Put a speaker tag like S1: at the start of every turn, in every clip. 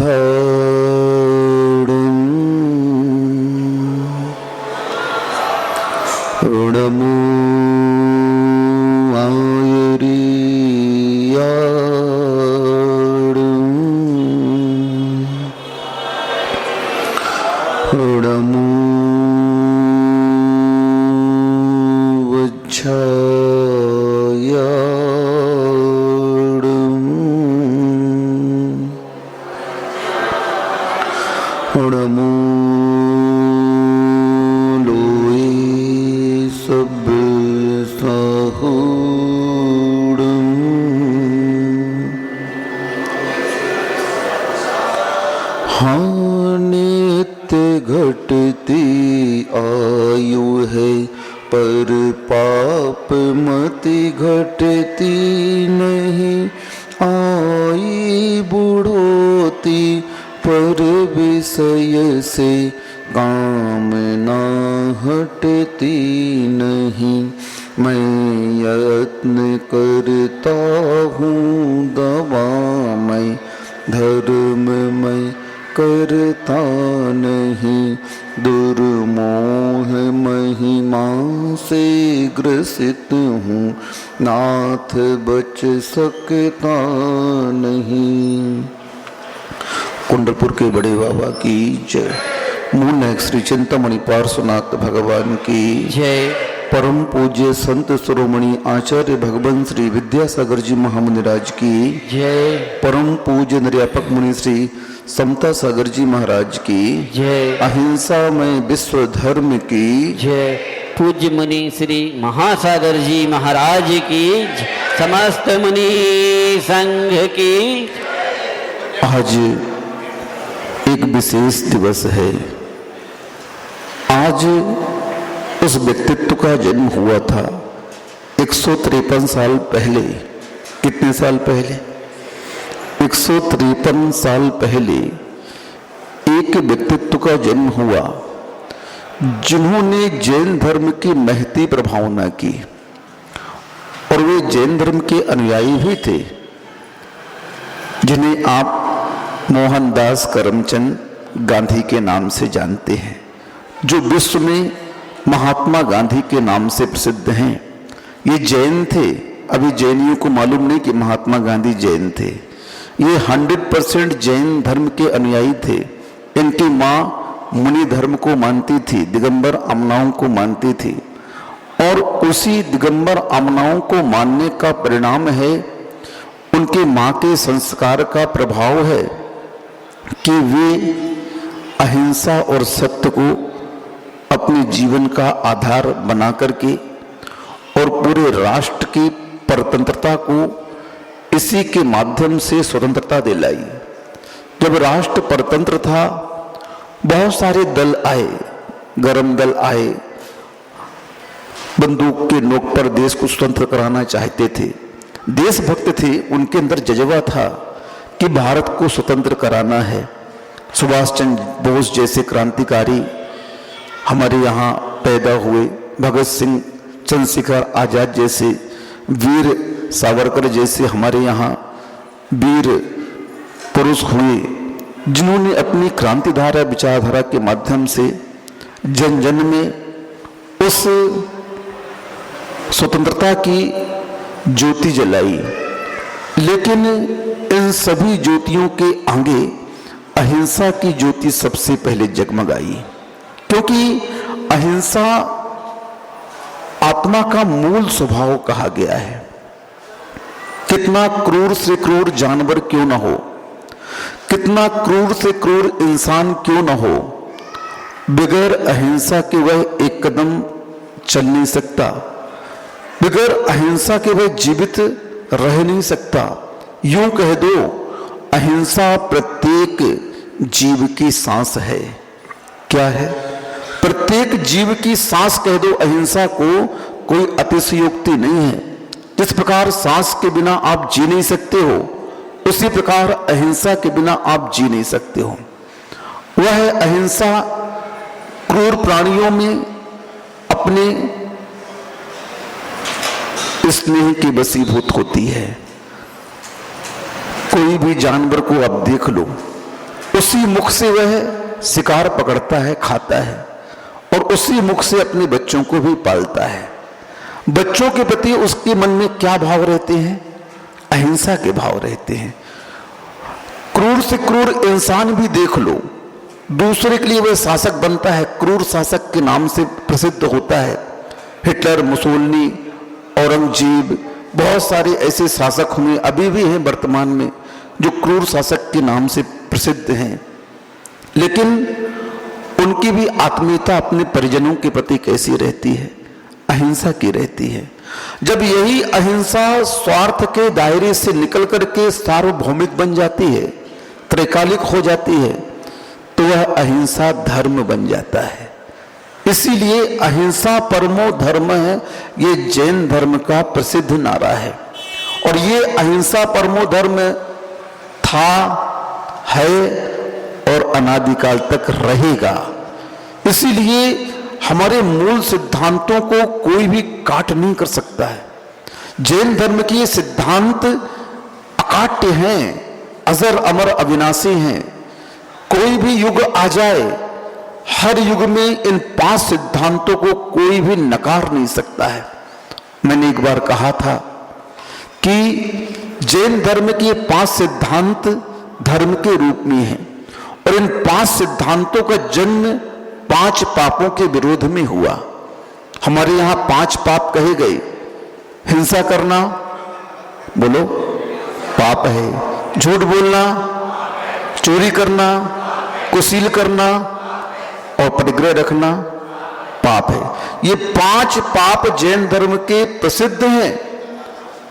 S1: ऋणमो ऋणमो ऋणमो लोए सब साहुडम हाँ नित्य घटती आयु है पर पाप मति घटती नहीं। आई बुढ़ोती पर विषय से कामना हटती नहीं। मैं यत्न करता हूँ दवा मैं धर्म मैं करता नहीं। दुर्मोह महिमा से ग्रसित हूँ नाथ बच सकता नहीं। कुंडलपुर के बड़े बाबा की जय। मूल नायक श्री चिंतामणि पार्श्वनाथ भगवान की
S2: जय।
S1: परम पूज्य संत शिरोमणि आचार्य भगवान श्री विद्यासागर जी महामुनिराज की
S2: जय।
S1: परम पूज्य निर्यापक मुनि श्री समता सागर जी महाराज की
S2: जय।
S1: अहिंसा में विश्व धर्म की
S2: जय। पूज्य मुनि श्री महासागर जी महाराज की समस्त मुनि संघ की।
S1: आज एक विशेष दिवस है। आज उस व्यक्तित्व का जन्म हुआ था 153 साल पहले। कितने साल पहले? 153 साल पहले एक व्यक्तित्व का जन्म हुआ जिन्होंने जैन धर्म की महती प्रभावना की और वे जैन धर्म के अनुयायी भी थे, जिन्हें आप मोहनदास करमचंद गांधी के नाम से जानते हैं, जो विश्व में महात्मा गांधी के नाम से प्रसिद्ध हैं। ये जैन थे। अभी जैनियों को मालूम नहीं कि महात्मा गांधी जैन थे। ये 100% जैन धर्म के अनुयायी थे। इनकी माँ मुनि धर्म को मानती थी, दिगंबर अमनाओं को मानती थी, और उसी दिगंबर अमनाओं को मानने का परिणाम है, उनके माँ के संस्कार का प्रभाव है कि वे अहिंसा और सत्य को अपने जीवन का आधार बना करके और पूरे राष्ट्र की परतंत्रता को इसी के माध्यम से स्वतंत्रता दिलाई। जब राष्ट्र परतंत्र था, बहुत सारे दल आए, गरम दल आए, बंदूक के नोक पर देश को स्वतंत्र कराना चाहते थे। देशभक्त थे, उनके अंदर जज्बा था कि भारत को स्वतंत्र कराना है। सुभाष चंद्र बोस जैसे क्रांतिकारी हमारे यहाँ पैदा हुए, भगत सिंह, चंद्रशेखर आजाद जैसे, वीर सावरकर जैसे हमारे यहाँ वीर पुरुष हुए, जिन्होंने अपनी क्रांतिधारा विचारधारा के माध्यम से जन जन में उस स्वतंत्रता की ज्योति जलाई। लेकिन इन सभी ज्योतियों के आगे अहिंसा की ज्योति सबसे पहले जगमगाई, क्योंकि अहिंसा आत्मा का मूल स्वभाव कहा गया है। कितना क्रूर से क्रूर जानवर क्यों न हो, कितना क्रूर से क्रूर इंसान क्यों न हो, बगैर अहिंसा के वह एक कदम चल नहीं सकता, बगैर अहिंसा के वह जीवित रह नहीं सकता। यूं कह दो, अहिंसा प्रत्येक जीव की सांस है। क्या है? प्रत्येक जीव की सांस कह दो अहिंसा को, कोई अतिशयोक्ति नहीं है। जिस प्रकार सांस के बिना आप जी नहीं सकते हो, उसी प्रकार अहिंसा के बिना आप जी नहीं सकते हो। वह अहिंसा क्रूर प्राणियों में अपने स्नेह की वशीभूत होती है। कोई भी जानवर को आप देख लो, उसी मुख से वह शिकार पकड़ता है, खाता है, और उसी मुख से अपने बच्चों को भी पालता है। बच्चों के प्रति उसके मन में क्या भाव रहते हैं? अहिंसा के भाव रहते हैं। क्रूर से क्रूर इंसान भी देख लो, दूसरे के लिए वह शासक बनता है, क्रूर शासक के नाम से प्रसिद्ध होता है। हिटलर, मुसोलिनी, औरंगजेब, बहुत सारे ऐसे शासक हुए, अभी भी हैं वर्तमान में, जो क्रूर शासक के नाम से प्रसिद्ध हैं। लेकिन उनकी भी आत्मीयता अपने परिजनों के प्रति कैसी रहती है? अहिंसा की रहती है। जब यही अहिंसा स्वार्थ के दायरे से निकल करके सार्वभौमिक बन जाती है, त्रैकालिक हो जाती है, तो वह अहिंसा धर्म बन जाता है। इसीलिए अहिंसा परमो धर्म है, ये जैन धर्म का प्रसिद्ध नारा है। और ये अहिंसा परमो धर्म था, है और अनादिकाल तक रहेगा। इसीलिए हमारे मूल सिद्धांतों को कोई भी काट नहीं कर सकता है। जैन धर्म के सिद्धांत अकाट्य हैं, अजर अमर अविनाशी हैं। कोई भी युग आ जाए, हर युग में इन 5 सिद्धांतों को कोई भी नकार नहीं सकता है। मैंने एक बार कहा था कि जैन धर्म के 5 सिद्धांत धर्म के रूप में हैं, और इन 5 सिद्धांतों का जन्म 5 पापों के विरोध में हुआ। हमारे यहां 5 पाप कहे गए। हिंसा करना, बोलो, पाप है। झूठ बोलना, चोरी करना, कुशील करना और परिग्रह रखना पाप है। ये 5 पाप जैन धर्म के प्रसिद्ध हैं,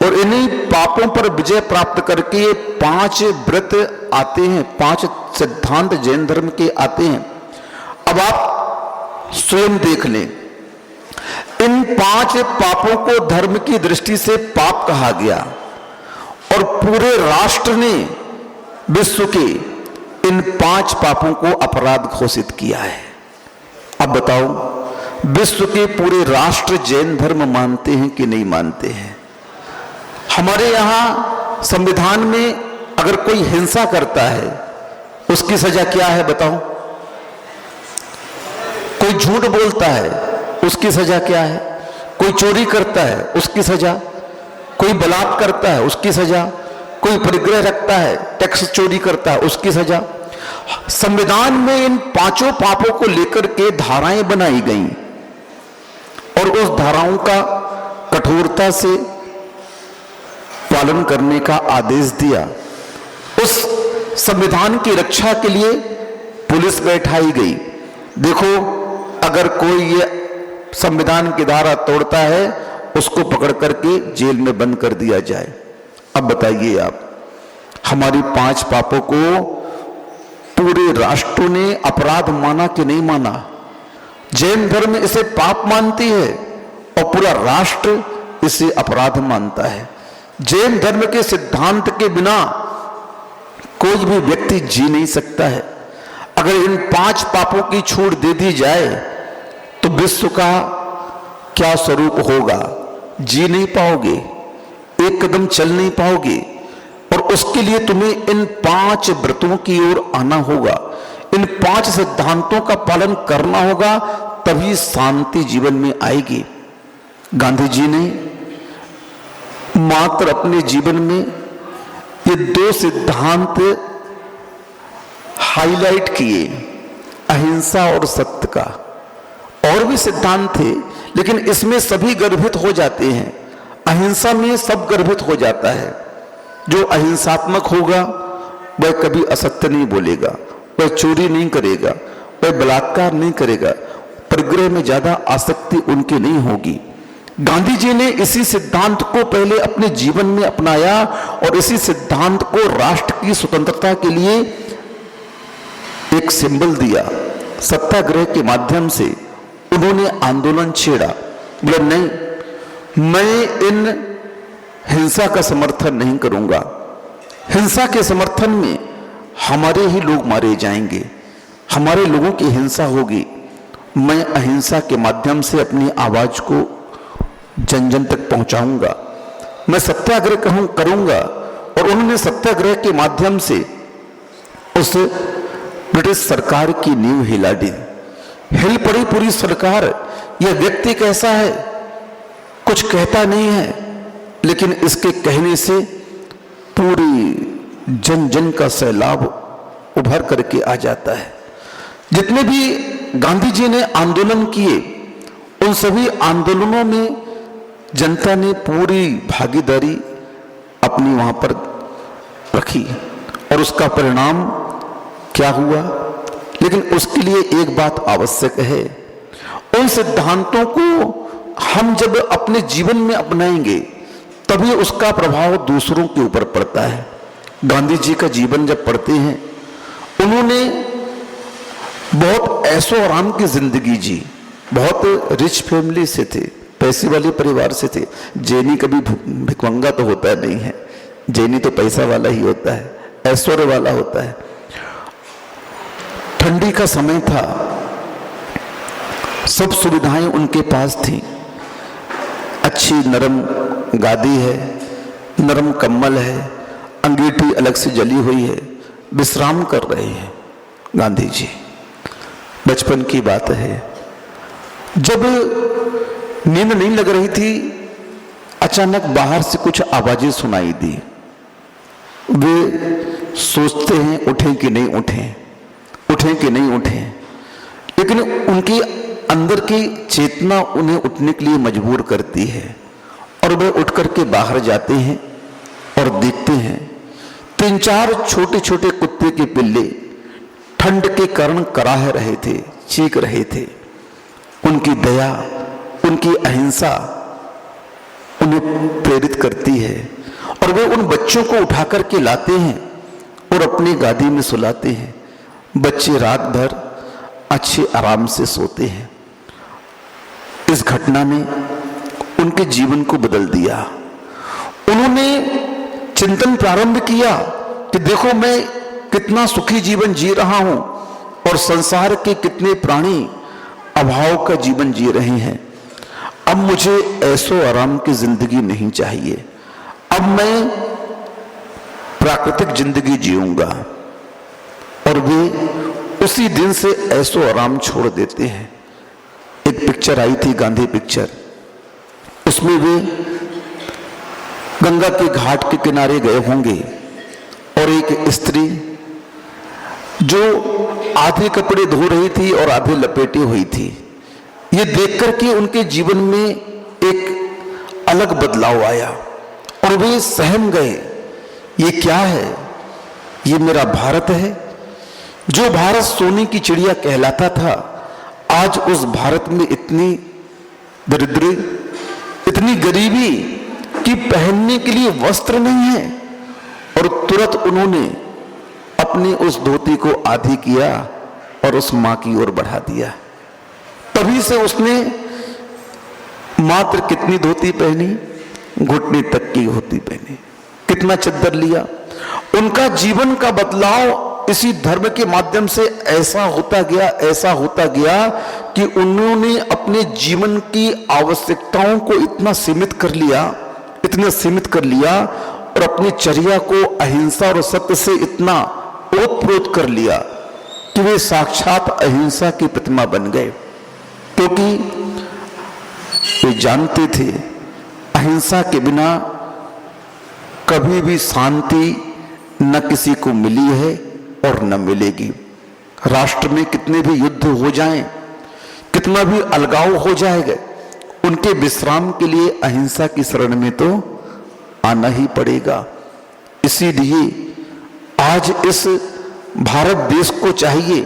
S1: और इन्हीं पापों पर विजय प्राप्त करके ये 5 व्रत आते हैं, 5 सिद्धांत जैन धर्म के आते हैं। अब आप स्वयं देख लें, इन 5 पापों को धर्म की दृष्टि से पाप कहा गया, और पूरे राष्ट्र ने विश्व के इन 5 पापों को अपराध घोषित किया है। अब बताओ, विश्व के पूरे राष्ट्र जैन धर्म मानते हैं कि नहीं मानते हैं? हमारे यहां संविधान में अगर कोई हिंसा करता है, उसकी सजा क्या है बताओ? कोई झूठ बोलता है, उसकी सजा क्या है? कोई चोरी करता है, उसकी सजा? कोई बलात्कार करता है, उसकी सजा? कोई परिग्रह रखता है, टैक्स चोरी करता है, उसकी सजा? संविधान में इन 5 पापों को लेकर के धाराएं बनाई गई, और उस धाराओं का कठोरता से पालन करने का आदेश दिया। उस संविधान की रक्षा के लिए पुलिस बैठाई गई। देखो, अगर कोई ये संविधान की धारा तोड़ता है, उसको पकड़ करके जेल में बंद कर दिया जाए। अब बताइए आप, हमारी 5 पापों को पूरे राष्ट्र ने अपराध माना कि नहीं माना? जैन धर्म इसे पाप मानती है और पूरा राष्ट्र इसे अपराध मानता है। जैन धर्म के सिद्धांत के बिना कोई भी व्यक्ति जी नहीं सकता है। अगर इन 5 पापों की छूट दे दी जाए तो विश्व का क्या स्वरूप होगा? जी नहीं पाओगे, एक कदम चल नहीं पाओगे, और उसके लिए तुम्हें इन 5 व्रतों की ओर आना होगा, इन 5 सिद्धांतों का पालन करना होगा, तभी शांति जीवन में आएगी। गांधी जी ने मात्र अपने जीवन में ये 2 सिद्धांत हाईलाइट किए, अहिंसा और सत्य का। और भी सिद्धांत थे, लेकिन इसमें सभी गर्भित हो जाते हैं। अहिंसा में सब गर्भित हो जाता है। जो अहिंसात्मक होगा वह कभी असत्य नहीं बोलेगा, वह चोरी नहीं करेगा, वह बलात्कार नहीं करेगा, परिग्रह में ज्यादा आसक्ति उनकी नहीं होगी। गांधी जी ने इसी सिद्धांत को पहले अपने जीवन में अपनाया, और इसी सिद्धांत को राष्ट्र की स्वतंत्रता के लिए एक सिंबल दिया। सत्याग्रह के माध्यम से उन्होंने आंदोलन छेड़ा। बोले नहीं, मैं इन हिंसा का समर्थन नहीं करूंगा, हिंसा के समर्थन में हमारे ही लोग मारे जाएंगे, हमारे लोगों की हिंसा होगी। मैं अहिंसा के माध्यम से अपनी आवाज को जन जन तक पहुंचाऊंगा, मैं सत्याग्रह करूंगा। और उन्होंने सत्याग्रह के माध्यम से उस ब्रिटिश सरकार की नींव हिला दी, हिल पड़ी पूरी सरकार। यह व्यक्ति कैसा है, कुछ कहता नहीं है, लेकिन इसके कहने से पूरी जन जन का सैलाब उभर करके आ जाता है। जितने भी गांधी जी ने आंदोलन किए, उन सभी आंदोलनों में जनता ने पूरी भागीदारी अपनी वहां पर रखी और उसका परिणाम क्या हुआ। लेकिन उसके लिए एक बात आवश्यक है, उन सिद्धांतों को हम जब अपने जीवन में अपनाएंगे तभी उसका प्रभाव दूसरों के ऊपर पड़ता है। गांधी जी का जीवन जब पढ़ते हैं, उन्होंने बहुत ऐशो आराम की जिंदगी जी, बहुत रिच फैमिली से थे, पैसे वाले परिवार से थे। जैनी कभी भिखमंगा तो होता नहीं है, जैनी तो पैसा वाला ही होता है, ऐश्वर्य वाला होता है। ठंडी का समय था, सब सुविधाएं उनके पास थी, अच्छी नरम गादी है, नरम कंबल है, अंगीठी अलग से जली हुई है, विश्राम कर रहे हैं गांधी जी। बचपन की बात है, जब नींद नहीं लग रही थी, अचानक बाहर से कुछ आवाजें सुनाई दी। वे सोचते हैं उठें कि नहीं उठें, उठें कि नहीं उठें, लेकिन उनकी अंदर की चेतना उन्हें उठने के लिए मजबूर करती है और वे उठ करके बाहर जाते हैं और देखते हैं 3-4 छोटे छोटे कुत्ते के पिल्ले ठंड के कारण कराह रहे थे, चीख रहे थे। उनकी दया, उनकी अहिंसा उन्हें प्रेरित करती है और वे उन बच्चों को उठा करके लाते हैं और अपनी गादी में सुलाते हैं। बच्चे रात भर अच्छे आराम से सोते हैं। इस घटना ने उनके जीवन को बदल दिया। उन्होंने चिंतन प्रारंभ किया कि देखो मैं कितना सुखी जीवन जी रहा हूं और संसार के कितने प्राणी अभाव का जीवन जी रहे हैं। अब मुझे ऐसो आराम की जिंदगी नहीं चाहिए, अब मैं प्राकृतिक जिंदगी जीऊंगा। और वे उसी दिन से ऐसो आराम छोड़ देते हैं। एक पिक्चर आई थी, गांधी पिक्चर, उसमें वे गंगा के घाट के किनारे गए होंगे और एक स्त्री जो आधे कपड़े धो रही थी और आधे लपेटी हुई थी, ये देख करके उनके जीवन में एक अलग बदलाव आया और वे सहम गए। ये क्या है? ये मेरा भारत है। जो भारत सोने की चिड़िया कहलाता था, आज उस भारत में इतनी दरिद्री, इतनी गरीबी कि पहनने के लिए वस्त्र नहीं है। और तुरंत उन्होंने अपनी उस धोती को आधी किया और उस मां की ओर बढ़ा दिया। तभी से उसने मात्र कितनी धोती पहनी? घुटने तक की धोती पहनी। कितना चद्दर लिया? उनका जीवन का बदलाव इसी धर्म के माध्यम से ऐसा होता गया कि उन्होंने अपने जीवन की आवश्यकताओं को इतना सीमित कर लिया और अपनी चर्या को अहिंसा और सत्य से इतना ओतप्रोत कर लिया कि वे साक्षात अहिंसा की प्रतिमा बन गए। क्योंकि वे जानते थे अहिंसा के बिना कभी भी शांति न किसी को मिली है और न मिलेगी। राष्ट्र में कितने भी युद्ध हो जाएं, कितना भी अलगाव हो जाएगा, उनके विश्राम के लिए अहिंसा की शरण में तो आना ही पड़ेगा। इसीलिए आज इस भारत देश को चाहिए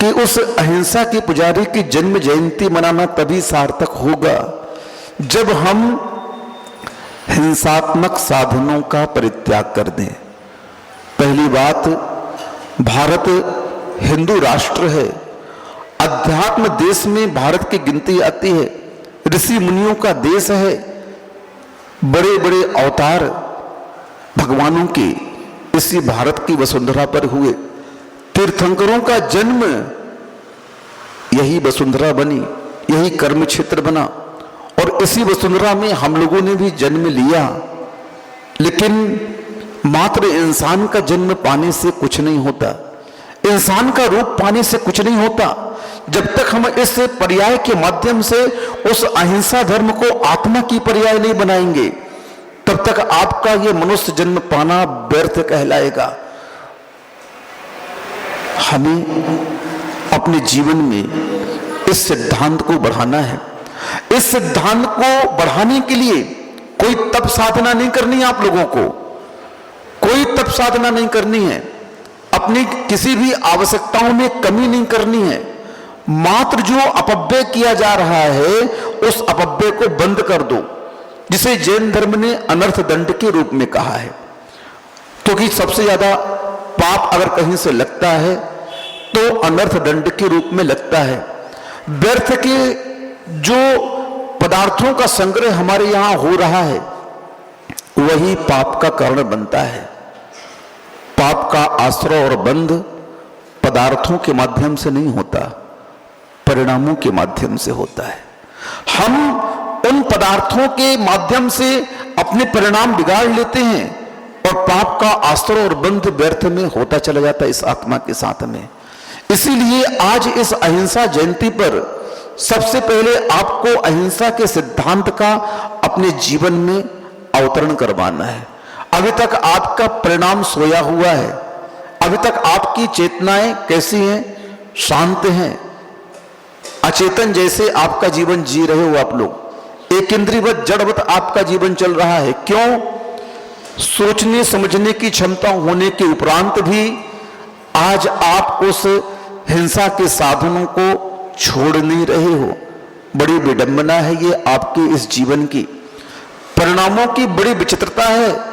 S1: कि उस अहिंसा के पुजारी की जन्म जयंती मनाना तभी सार्थक होगा जब हम हिंसात्मक साधनों का परित्याग कर दें। पहली बात, भारत हिंदू राष्ट्र है, अध्यात्म देश में भारत की गिनती आती है, ऋषि मुनियों का देश है, बड़े बड़े अवतार भगवानों के इसी भारत की वसुंधरा पर हुए। तीर्थंकरों का जन्म यही वसुंधरा बनी, यही कर्म क्षेत्र बना और इसी वसुंधरा में हम लोगों ने भी जन्म लिया। लेकिन मात्र इंसान का जन्म पाने से कुछ नहीं होता। इस इंसान का रूप पाने से कुछ नहीं होता। जब तक हम इस पर्याय के माध्यम से उस अहिंसा धर्म को आत्मा की पर्याय नहीं बनाएंगे, तब तक आपका ये मनुष्य जन्म पाना व्यर्थ कहलाएगा। हमें अपने जीवन में इस सिद्धांत को बढ़ाना है। इस सिद्धांत को बढ़ाने के लिए कोई तप साधना नहीं करनी है। आप लोगों को कोई तप साधना नहीं करनी है। अपनी किसी भी आवश्यकताओं में कमी नहीं करनी है। मात्र जो अपव्यय किया जा रहा है उस अपव्यय को बंद कर दो, जिसे जैन धर्म ने अनर्थ दंड के रूप में कहा है। क्योंकि सबसे ज्यादा पाप अगर कहीं से लगता है तो अनर्थ दंड के रूप में लगता है। व्यर्थ के जो पदार्थों का संग्रह हमारे यहां हो रहा है वही पाप का कारण बनता है। पाप का आश्रय और बंध पदार्थों के माध्यम से नहीं होता, परिणामों के माध्यम से होता है। हम उन पदार्थों के माध्यम से अपने परिणाम बिगाड़ लेते हैं और पाप का आश्रय और बंध व्यर्थ में होता चला जाता है इस आत्मा के साथ में। इसीलिए आज इस अहिंसा जयंती पर सबसे पहले आपको अहिंसा के सिद्धांत का अपने जीवन में अवतरण करवाना है। अभी तक आपका परिणाम सोया हुआ है। अभी तक आपकी चेतनाएं कैसी हैं? शांत हैं, अचेतन जैसे आपका जीवन जी रहे हो आप लोग। एक इंद्रियवत जड़वत आपका जीवन चल रहा है। क्यों? सोचने समझने की क्षमता होने के उपरांत भी आज आप उस हिंसा के साधनों को छोड़ नहीं रहे हो। बड़ी विडंबना है ये आपके इस जीवन की। परिणामों की बड़ी विचित्रता है।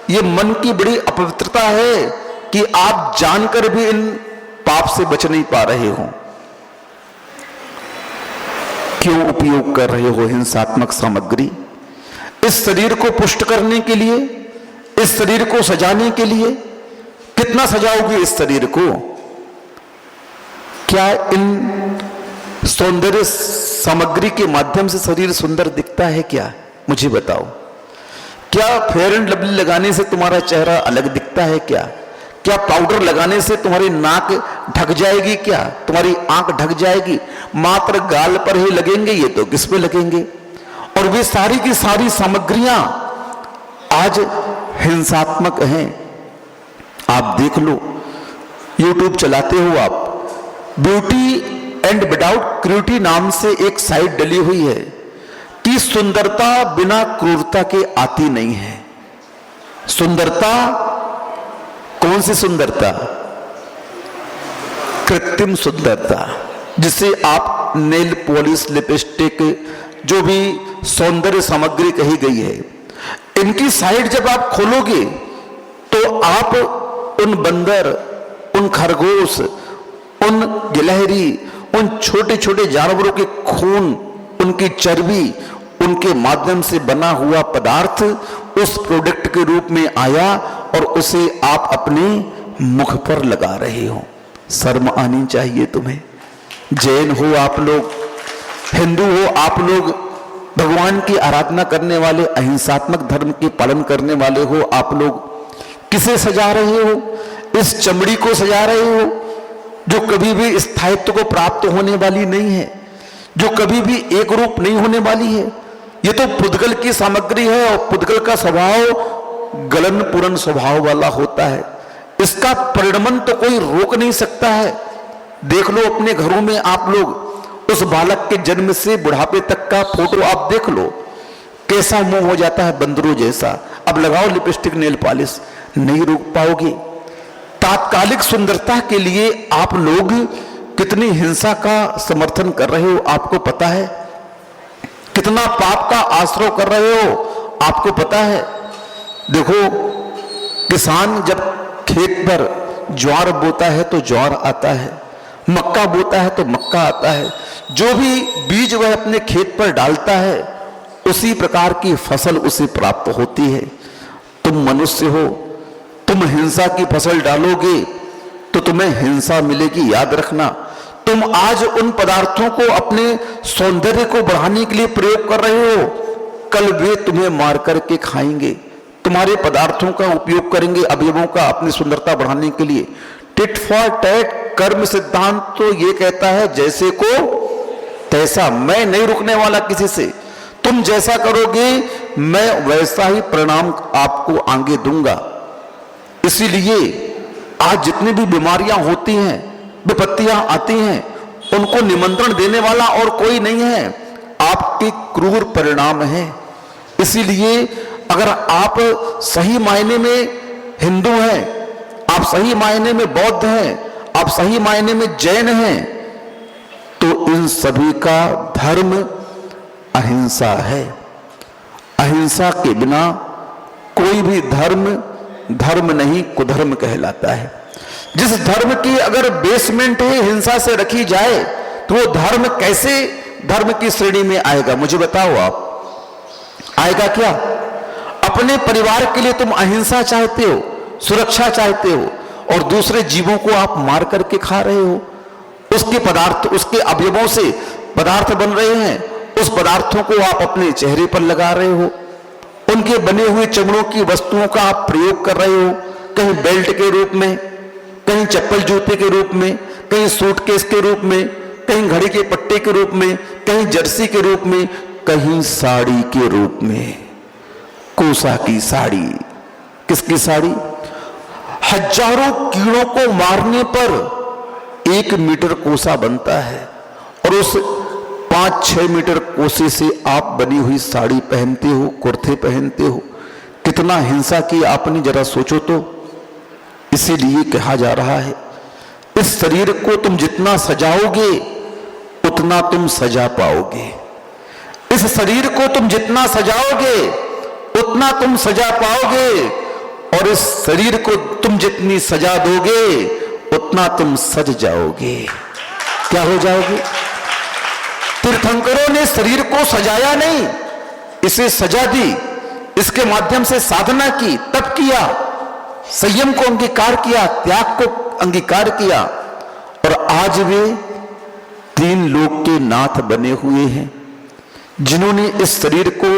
S1: ये मन की बड़ी अपवित्रता है कि आप जानकर भी इन पाप से बच नहीं पा रहे हो। क्यों उपयोग कर रहे हो हिंसात्मक सामग्री? इस शरीर को पुष्ट करने के लिए, इस शरीर को सजाने के लिए। कितना सजाओगे इस शरीर को? क्या इन सौंदर्य सामग्री के माध्यम से शरीर सुंदर दिखता है क्या? मुझे बताओ। क्या फेयर एंड लवली लगाने से तुम्हारा चेहरा अलग दिखता है क्या? क्या पाउडर लगाने से तुम्हारी नाक ढक जाएगी क्या? तुम्हारी आंख ढक जाएगी? मात्र गाल पर ही लगेंगे, ये तो किस पे लगेंगे? और वे सारी की सारी सामग्रियां आज हिंसात्मक हैं। आप देख लो, YouTube चलाते हो आप, ब्यूटी एंड विदाउट क्रूरटी नाम से एक साइट डली हुई है कि सुंदरता बिना क्रूरता के आती नहीं है। सुंदरता कौन सी सुंदरता? कृत्रिम सुंदरता, जिसे आप नेल पॉलिश, लिपस्टिक, जो भी सौंदर्य सामग्री कही गई है, इनकी साइट जब आप खोलोगे तो आप उन बंदर, उन खरगोश, उन गिलहरी, उन छोटे छोटे जानवरों के खून, उनकी चर्बी, उनके माध्यम से बना हुआ पदार्थ उस प्रोडक्ट के रूप में आया और उसे आप अपने मुख पर लगा रहे हो। शर्म आनी चाहिए तुम्हें। जैन हो आप लोग, हिंदू हो आप लोग, भगवान की आराधना करने वाले, अहिंसात्मक धर्म के पालन करने वाले हो आप लोग, किसे सजा रहे हो? इस चमड़ी को सजा रहे हो जो कभी भी स्थायित्व को प्राप्त होने वाली नहीं है, जो कभी भी एक रूप नहीं होने वाली है। ये तो पुद्गल की सामग्री है और पुद्गल का स्वभाव गलन पूर्ण स्वभाव वाला होता है। इसका परिणमन तो कोई रोक नहीं सकता है। देख लो अपने घरों में आप लोग, उस बालक के जन्म से बुढ़ापे तक का फोटो आप देख लो, कैसा मुंह हो जाता है बंदरों जैसा। अब लगाओ लिपस्टिक, नेल पॉलिश, नहीं रोक पाओगे। तात्कालिक सुंदरता के लिए आप लोग कितनी हिंसा का समर्थन कर रहे हो आपको पता है? कितना पाप का आश्रय कर रहे हो आपको पता है? देखो, किसान जब खेत पर ज्वार बोता है तो ज्वार आता है, मक्का बोता है तो मक्का आता है। जो भी बीज वह अपने खेत पर डालता है उसी प्रकार की फसल उसे प्राप्त होती है। तुम मनुष्य हो, तुम हिंसा की फसल डालोगे तो तुम्हें हिंसा मिलेगी, याद रखना। तुम आज उन पदार्थों को अपने सौंदर्य को बढ़ाने के लिए प्रयोग कर रहे हो, कल वे तुम्हें मार करके खाएंगे। तुम्हारे पदार्थों का उपयोग करेंगे अवयवों का अपनी सुंदरता बढ़ाने के लिए। टिट फॉर टैट कर्म सिद्धांत तो ये कहता है जैसे को तैसा, मैं नहीं रुकने वाला किसी से, तुम जैसा करोगे मैं वैसा ही परिणाम आपको आगे दूंगा। इसीलिए आज जितनी भी बीमारियां होती हैं, विपत्तियां आती हैं, उनको निमंत्रण देने वाला और कोई नहीं है, आपके क्रूर परिणाम है। इसीलिए अगर आप सही मायने में हिंदू हैं, आप सही मायने में बौद्ध हैं, आप सही मायने में जैन हैं, तो इन सभी का धर्म अहिंसा है। अहिंसा के बिना कोई भी धर्म धर्म नहीं, कुधर्म कहलाता है। जिस धर्म की अगर बेसमेंट ही हिंसा से रखी जाए तो वो धर्म कैसे धर्म की श्रेणी में आएगा? मुझे बताओ, आप आएगा क्या? अपने परिवार के लिए तुम अहिंसा चाहते हो, सुरक्षा चाहते हो, और दूसरे जीवों को आप मार करके खा रहे हो। उसके पदार्थ, उसके अवयवों से पदार्थ बन रहे हैं, उस पदार्थों को आप अपने चेहरे पर लगा रहे हो, उनके बने हुए चमड़ों की वस्तुओं का आप प्रयोग कर रहे हो, कहीं बेल्ट के रूप में, कहीं चप्पल जूते के रूप में, कहीं सूटकेस के रूप में, कहीं घड़ी के पट्टे के रूप में, कहीं जर्सी के रूप में, कहीं साड़ी के रूप में। कोसा की साड़ी, किसकी साड़ी? हजारों कीड़ों को मारने पर 1 मीटर कोसा बनता है, और उस 5-6 मीटर कोसे से आप बनी हुई साड़ी पहनते हो, कुर्ते पहनते हो। कितना हिंसा की आपने, जरा सोचो तो। इसीलिए कहा जा रहा है, इस शरीर को तुम जितना सजाओगे उतना तुम सजा पाओगे। इस शरीर को तुम जितना सजाओगे उतना तुम सजा पाओगे, और इस शरीर को तुम जितनी सजा दोगे उतना तुम सज जाओगे। क्या हो जाओगे? तीर्थंकरों ने शरीर को सजाया नहीं, इसे सजा दी, इसके माध्यम से साधना की, तप किया, संयम को अंगीकार किया, त्याग को अंगीकार किया, और आज वे 3 लोक के नाथ बने हुए हैं, जिन्होंने इस शरीर को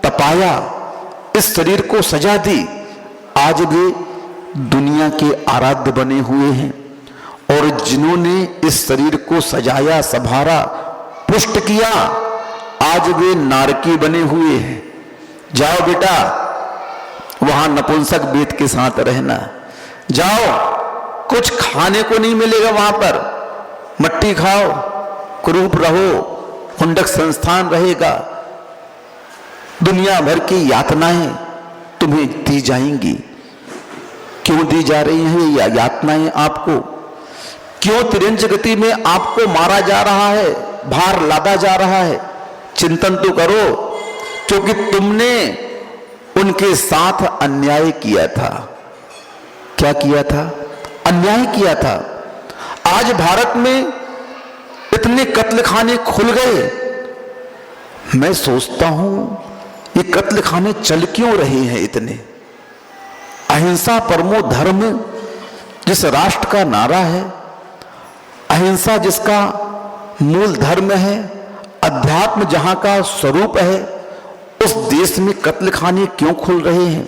S1: तपाया, इस शरीर को सजा दी। आज वे दुनिया के आराध्य बने हुए हैं, और जिन्होंने इस शरीर को सजाया, संभारा, पुष्ट किया, आज वे नारकी बने हुए हैं। जाओ बेटा, वहां नपुंसक वेद के साथ रहना, जाओ, कुछ खाने को नहीं मिलेगा वहां पर, मट्टी खाओ, कुरूप रहो, हुंडक संस्थान रहेगा, दुनिया भर की यातनाएं तुम्हें दी जाएंगी। क्यों दी जा रही हैं ये यातनाएं आपको? क्यों तिरंज गति में आपको मारा जा रहा है, भार लादा जा रहा है? चिंतन तो करो, क्योंकि तुमने उनके साथ अन्याय किया था। क्या किया था? अन्याय किया था। आज भारत में इतने कत्लखाने खुल गए, मैं सोचता हूं ये कत्लखाने चल क्यों रहे हैं इतने? अहिंसा परमो धर्म जिस राष्ट्र का नारा है, अहिंसा जिसका मूल धर्म है, अध्यात्म जहां का स्वरूप है, उस देश में कत्लखाने क्यों खुल रहे हैं?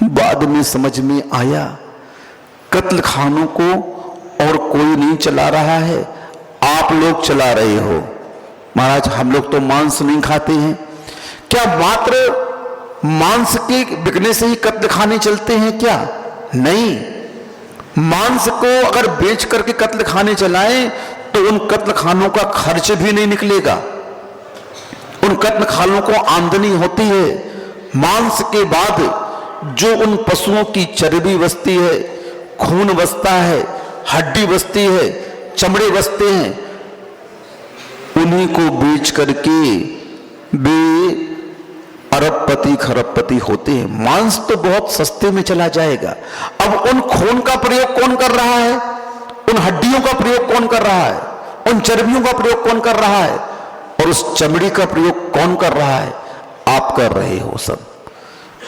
S1: बाद में समझ में आया, कत्लखानों को और कोई नहीं चला रहा है, आप लोग चला रहे हो। महाराज, हम लोग तो मांस नहीं खाते हैं, क्या मात्र मांस के बिकने से ही कत्लखाने चलते हैं क्या? नहीं, मांस को अगर बेच करके कत्लखाने चलाएं तो उन कत्लखानों का खर्च भी नहीं निकलेगा। उन कत्लखानों को आमदनी होती है। मांस के बाद जो उन पशुओं की चर्बी बचती है, खून बचता है, हड्डी बचती है, चमड़े बचते हैं, उन्हीं को बेच करके वे अरबपति खरबपति होते हैं। मांस तो बहुत सस्ते में चला जाएगा। अब उन खून का प्रयोग कौन कर रहा है? उन हड्डियों का प्रयोग कौन कर रहा है? उन चर्बियों का प्रयोग कौन कर रहा है? और उस चमड़ी का प्रयोग कौन कर रहा है? आप कर रहे हो। सब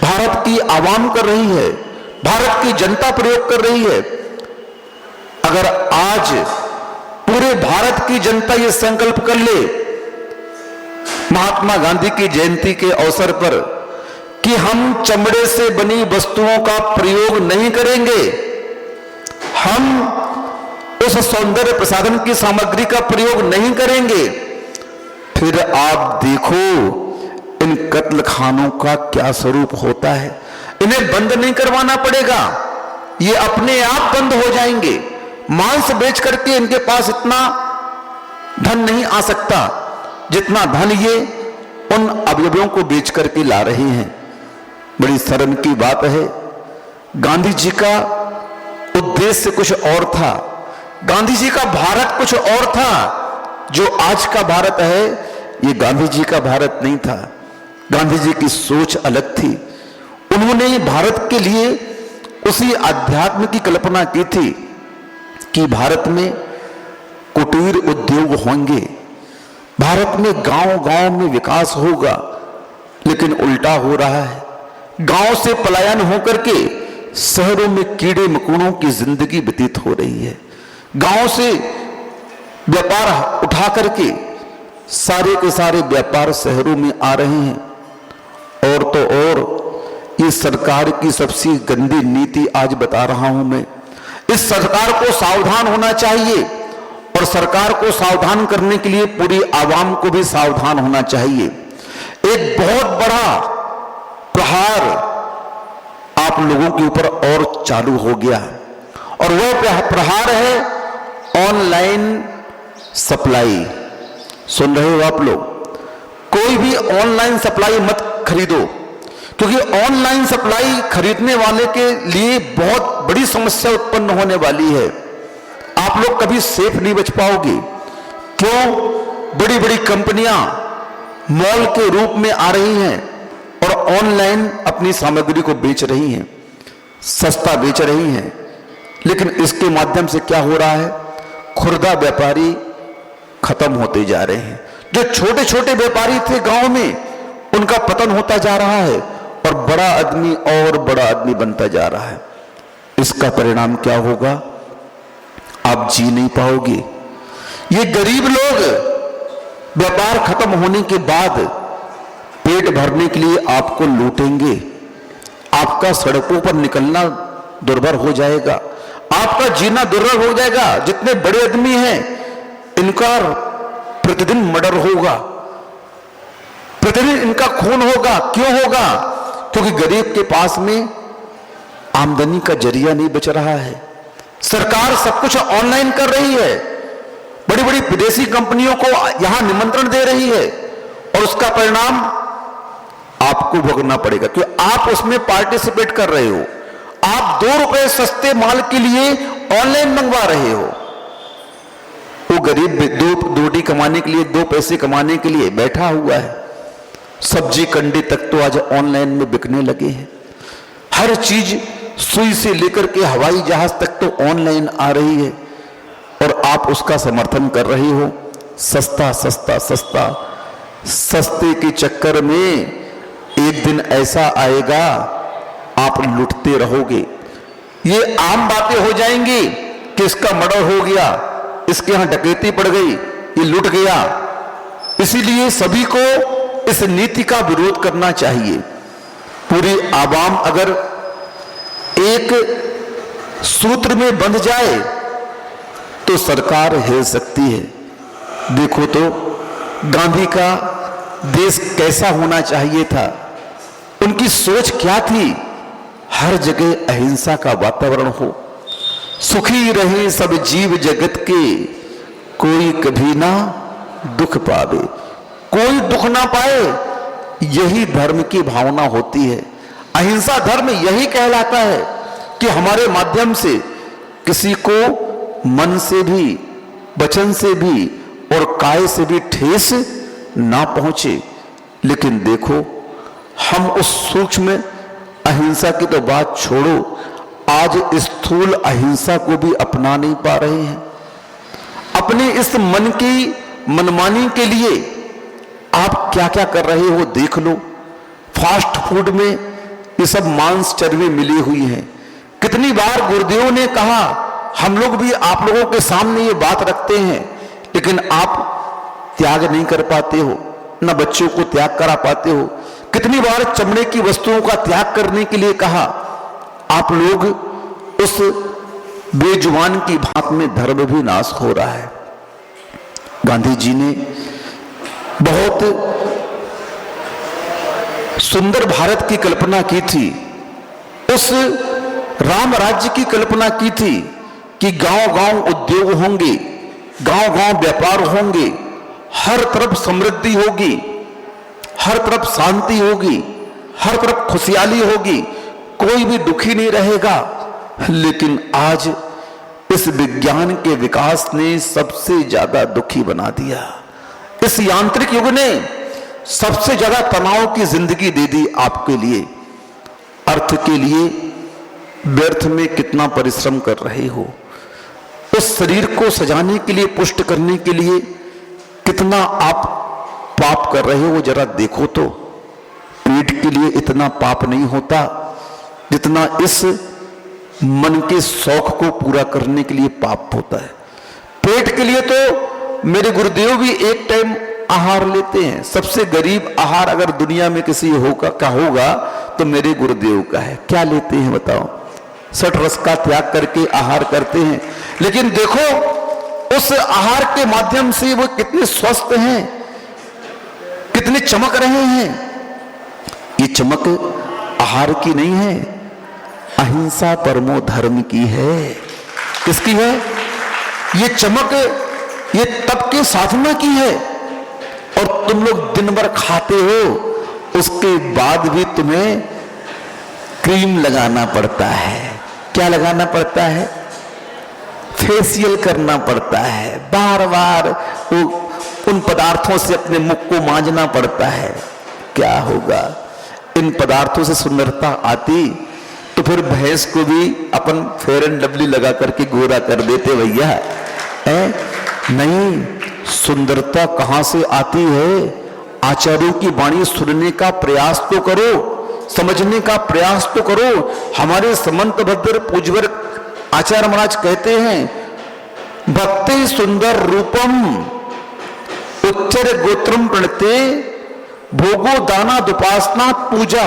S1: भारत की आवाम कर रही है, भारत की जनता प्रयोग कर रही है। अगर आज पूरे भारत की जनता ये संकल्प कर ले महात्मा गांधी की जयंती के अवसर पर कि हम चमड़े से बनी वस्तुओं का प्रयोग नहीं करेंगे, हम उस सौंदर्य प्रसाधन की सामग्री का प्रयोग नहीं करेंगे, फिर आप देखो इन कत्ल खानों का क्या स्वरूप होता है। इन्हें बंद नहीं करवाना पड़ेगा, ये अपने आप बंद हो जाएंगे। मांस बेच करके इनके पास इतना धन नहीं आ सकता जितना धन ये उन अवयवों को बेच करके ला रहे हैं। बड़ी शर्म की बात है, गांधी जी का उद्देश्य कुछ और था, गांधी जी का भारत कुछ और था। जो आज का भारत है ये गांधी जी का भारत नहीं था, गांधी जी की सोच अलग थी। उन्होंने भारत के लिए उसी अध्यात्म की कल्पना की थी कि भारत में कुटीर उद्योग होंगे, भारत में गांव गांव में विकास होगा। लेकिन उल्टा हो रहा है, गांव से पलायन होकर के शहरों में कीड़े मकोड़ों की जिंदगी व्यतीत हो रही है। गांव से व्यापार उठा करके सारे के सारे व्यापार शहरों में आ रहे हैं। और तो और ये सरकार की सबसे गंदी नीति आज बता रहा हूं मैं। इस सरकार को सावधान होना चाहिए, और सरकार को सावधान करने के लिए पूरी आवाम को भी सावधान होना चाहिए। एक बहुत बड़ा प्रहार आप लोगों के ऊपर और चालू हो गया, और वह प्रहार है ऑनलाइन सप्लाई। सुन रहे हो आप लोग? कोई भी ऑनलाइन सप्लाई मत खरीदो, क्योंकि ऑनलाइन सप्लाई खरीदने वाले के लिए बहुत बड़ी समस्या उत्पन्न होने वाली है। आप लोग कभी सेफ नहीं बच पाओगे। क्यों? बड़ी बड़ी कंपनियां मॉल के रूप में आ रही हैं और ऑनलाइन अपनी सामग्री को बेच रही हैं, सस्ता बेच रही हैं। लेकिन इसके माध्यम से क्या हो रहा है? खुर्दा व्यापारी खत्म होते जा रहे हैं। जो छोटे छोटे व्यापारी थे गांव में, उनका पतन होता जा रहा है, और बड़ा आदमी और बड़ा आदमी बनता जा रहा है। इसका परिणाम क्या होगा? आप जी नहीं पाओगे। ये गरीब लोग व्यापार खत्म होने के बाद पेट भरने के लिए आपको लूटेंगे। आपका सड़कों पर निकलना दुर्भर हो जाएगा, आपका जीना दुर्भर हो जाएगा। जितने बड़े आदमी हैं इनका प्रतिदिन मर्डर होगा, प्रतिदिन इनका खून होगा। क्यों होगा? क्योंकि गरीब के पास में आमदनी का जरिया नहीं बच रहा है। सरकार सब कुछ ऑनलाइन कर रही है, बड़ी बड़ी विदेशी कंपनियों को यहां निमंत्रण दे रही है, और उसका परिणाम आपको भोगना पड़ेगा, क्योंकि आप उसमें पार्टिसिपेट कर रहे हो। आप 2 रुपए सस्ते माल के लिए ऑनलाइन मंगवा रहे हो। वो गरीब दो रोटी कमाने के लिए, 2 पैसे कमाने के लिए बैठा हुआ है। सब्जी कंडी तक तो आज ऑनलाइन में बिकने लगे हैं। हर चीज सुई से लेकर के हवाई जहाज तक तो ऑनलाइन आ रही है, और आप उसका समर्थन कर रहे हो। सस्ता सस्ता सस्ता, सस्ते के चक्कर में एक दिन ऐसा आएगा आप लुटते रहोगे। ये आम बातें हो जाएंगी कि इसका मर्डर हो गया, इसके यहां डकैती पड़ गई, ये लुट गया। इसीलिए सभी को इस नीति का विरोध करना चाहिए। पूरी आवाम अगर एक सूत्र में बंध जाए तो सरकार हिल सकती है। देखो तो गांधी का देश कैसा होना चाहिए था, उनकी सोच क्या थी? हर जगह अहिंसा का वातावरण हो, सुखी रहे सब जीव जगत के, कोई कभी ना दुख पावे, कोई दुख ना पाए। यही धर्म की भावना होती है। अहिंसा धर्म यही कहलाता है कि हमारे माध्यम से किसी को मन से भी, वचन से भी और काय से भी ठेस ना पहुंचे। लेकिन देखो, हम उस सूक्ष्म अहिंसा की तो बात छोड़ो, आज स्थूल अहिंसा को भी अपना नहीं पा रहे हैं। अपने इस मन की मनमानी के लिए आप क्या क्या कर रहे हो देख लो। फास्ट फूड में ये सब मांस चर्बी मिली हुई है। कितनी बार गुरुदेव ने कहा, हम लोग भी आप लोगों के सामने ये बात रखते हैं, लेकिन आप त्याग नहीं कर पाते हो, न बच्चों को त्याग करा पाते हो। कितनी बार चमड़े की वस्तुओं का त्याग करने के लिए कहा, आप लोग उस बेजुबान की भांत में धर्म भी नाश हो रहा है। गांधी जी ने बहुत सुंदर भारत की कल्पना की थी, उस राम राज्य की कल्पना की थी कि गांव-गांव उद्योग होंगे, गांव-गांव व्यापार होंगे, हर तरफ समृद्धि होगी, हर तरफ शांति होगी, हर तरफ खुशहाली होगी, कोई भी दुखी नहीं रहेगा। लेकिन आज इस विज्ञान के विकास ने सबसे ज्यादा दुखी बना दिया। इस यांत्रिक युग ने सबसे ज्यादा तनाव की जिंदगी दे दी आपके लिए। अर्थ के लिए व्यर्थ में कितना परिश्रम कर रहे हो, उस शरीर को सजाने के लिए, पुष्ट करने के लिए कितना आप पाप कर रहे हो वो जरा देखो तो। पेट के लिए इतना पाप नहीं होता जितना इस मन के शौक को पूरा करने के लिए पाप होता है। पेट के लिए तो मेरे गुरुदेव भी एक टाइम आहार लेते हैं। सबसे गरीब आहार अगर दुनिया में किसी का होगा तो मेरे गुरुदेव का है। क्या लेते हैं बताओ? 60 रस का त्याग करके आहार करते हैं। लेकिन देखो उस आहार के माध्यम से वो कितने स्वस्थ हैं, कितने चमक रहे हैं। ये चमक आहार की नहीं है, अहिंसा परमो धर्म की है। किसकी है ये चमक? ये तप के साधना की है। और तुम लोग दिन भर खाते हो, उसके बाद भी तुम्हें क्रीम लगाना पड़ता है। क्या लगाना पड़ता है? फेशियल करना पड़ता है, बार बार उन पदार्थों से अपने मुख को मांजना पड़ता है। क्या होगा? इन पदार्थों से सुंदरता आती तो फिर भैंस को भी अपन फेयर एंड लवली लगा करके गोरा कर देते भैया। नहीं, सुंदरता कहां से आती है? आचार्यों की वाणी सुनने का प्रयास तो करो, समझने का प्रयास तो करो। हमारे समंत भद्र पूज्यवर आचार्य महाराज कहते हैं, भक्ति सुंदर रूपम उच्चर गोत्रम प्रणते भोगो दाना दुपासना पूजा।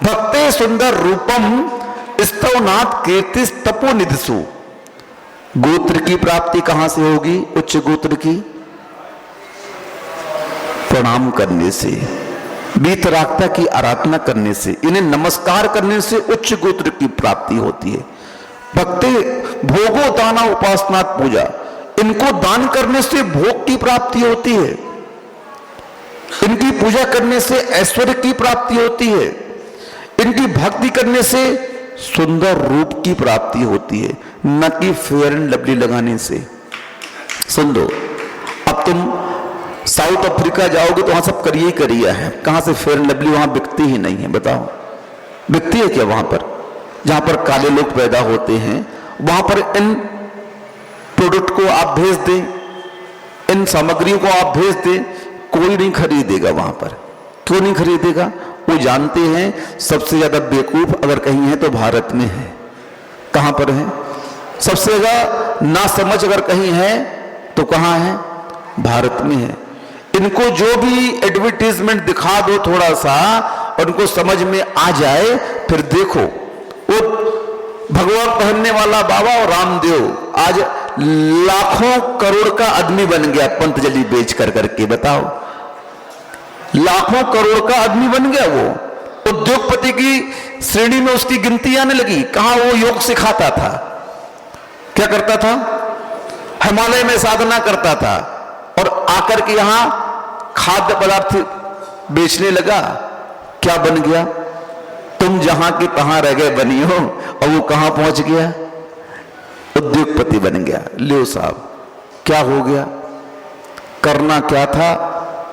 S1: भक्ते सुंदर रूपम स्तवनाथ कीर्ति तपो निधसु। गोत्र की प्राप्ति कहां से होगी? उच्च गोत्र की प्रणाम करने से, वीतरागता की आराधना करने से, इन्हें नमस्कार करने से उच्च गोत्र की प्राप्ति होती है। भक्ति भोगो दाना उपासना पूजा, इनको दान करने से भोग की प्राप्ति होती है, इनकी पूजा करने से ऐश्वर्य की प्राप्ति होती है, इनकी भक्ति करने से सुंदर रूप की प्राप्ति होती है, न कि फेयर एंड लवली लगाने से। सुन लो, अब तुम साउथ अफ्रीका जाओगे तो वहां सब करिए करिया है। कहां से फेयर एंड लवली? वहां बिकती ही नहीं है। बताओ, बिकती है क्या वहां पर? जहां पर काले लोग पैदा होते हैं वहां पर इन प्रोडक्ट को आप भेज दें, इन सामग्रियों को आप भेज दें, कोई नहीं खरीदेगा वहां पर। क्यों नहीं खरीदेगा? वो जानते हैं सबसे ज्यादा बेवकूफ अगर कहीं है तो भारत में है। कहां पर है? सबसे ज्यादा नासमझ अगर कहीं है तो कहां है? भारत में है। इनको जो भी एडवर्टीजमेंट दिखा दो थोड़ा सा और उनको समझ में आ जाए, फिर देखो वो भगवान पहनने वाला बाबा और रामदेव आज लाखों करोड़ का आदमी बन गया पंतजलि बेच कर करके। बताओ, लाखों करोड़ का आदमी बन गया। वो उद्योगपति की श्रेणी में उसकी गिनती आने लगी। कहां वो योग सिखाता था? क्या करता था? हिमालय में साधना करता था और आकर के यहां खाद्य पदार्थ बेचने लगा। क्या बन गया? तुम जहां की तहां रह गए बनियो, और वो कहां पहुंच गया? उद्योगपति बन गया। लियो साहब, क्या हो गया? करना क्या था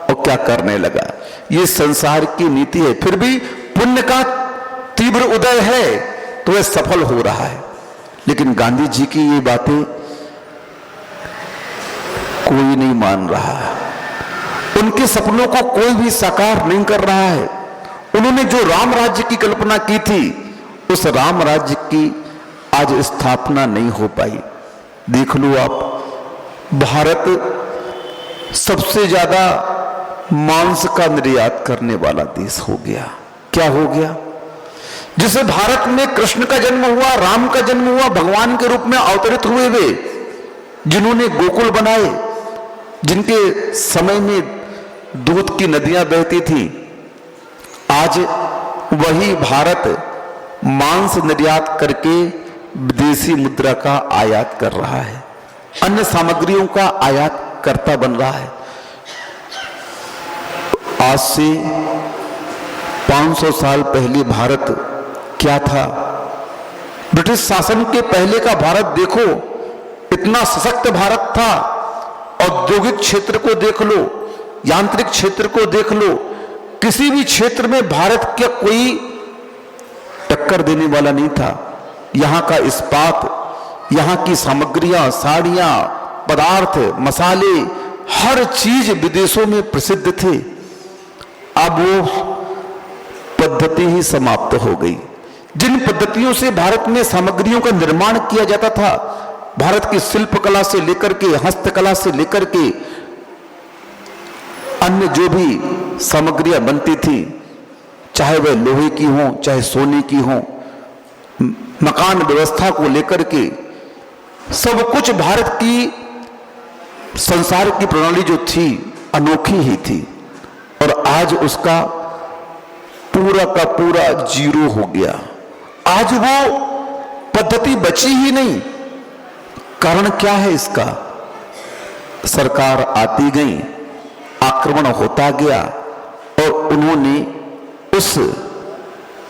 S1: और क्या करने लगा। ये संसार की नीति है। फिर भी पुण्य का तीव्र उदय है तो वह सफल हो रहा है। लेकिन गांधी जी की ये बातें कोई नहीं मान रहा है। उनके सपनों को कोई भी साकार नहीं कर रहा है। उन्होंने जो राम राज्य की कल्पना की थी, उस राम राज्य की आज स्थापना नहीं हो पाई। देख लो आप, भारत सबसे ज्यादा मांस का निर्यात करने वाला देश हो गया। क्या हो गया? जिसे भारत में कृष्ण का जन्म हुआ, राम का जन्म हुआ, भगवान के रूप में अवतरित हुए वे, जिन्होंने गोकुल बनाए, जिनके समय में दूध की नदियां बहती थी, आज वही भारत मांस निर्यात करके विदेशी मुद्रा का आयात कर रहा है, अन्य सामग्रियों का आयात करता बन रहा है। आज से 500 साल पहले भारत क्या था? ब्रिटिश शासन के पहले का भारत देखो, इतना सशक्त भारत था। औद्योगिक क्षेत्र को देख लो, यांत्रिक क्षेत्र को देख लो, किसी भी क्षेत्र में भारत का कोई टक्कर देने वाला नहीं था। यहां का इस्पात, यहां की सामग्रियां, साड़ियां, पदार्थ, मसाले, हर चीज विदेशों में प्रसिद्ध थे। अब वो पद्धति ही समाप्त हो गई। जिन पद्धतियों से भारत में सामग्रियों का निर्माण किया जाता था, भारत की शिल्पकला से लेकर के, हस्तकला से लेकर के, अन्य जो भी सामग्रियां बनती थी, चाहे वह लोहे की हो, चाहे सोने की हो, मकान व्यवस्था को लेकर के सब कुछ भारत की संसार की प्रणाली जो थी अनोखी ही थी। और आज उसका पूरा का पूरा जीरो हो गया। आज वो पद्धति बची ही नहीं। कारण क्या है इसका? सरकार आती गई, आक्रमण होता गया और उन्होंने उस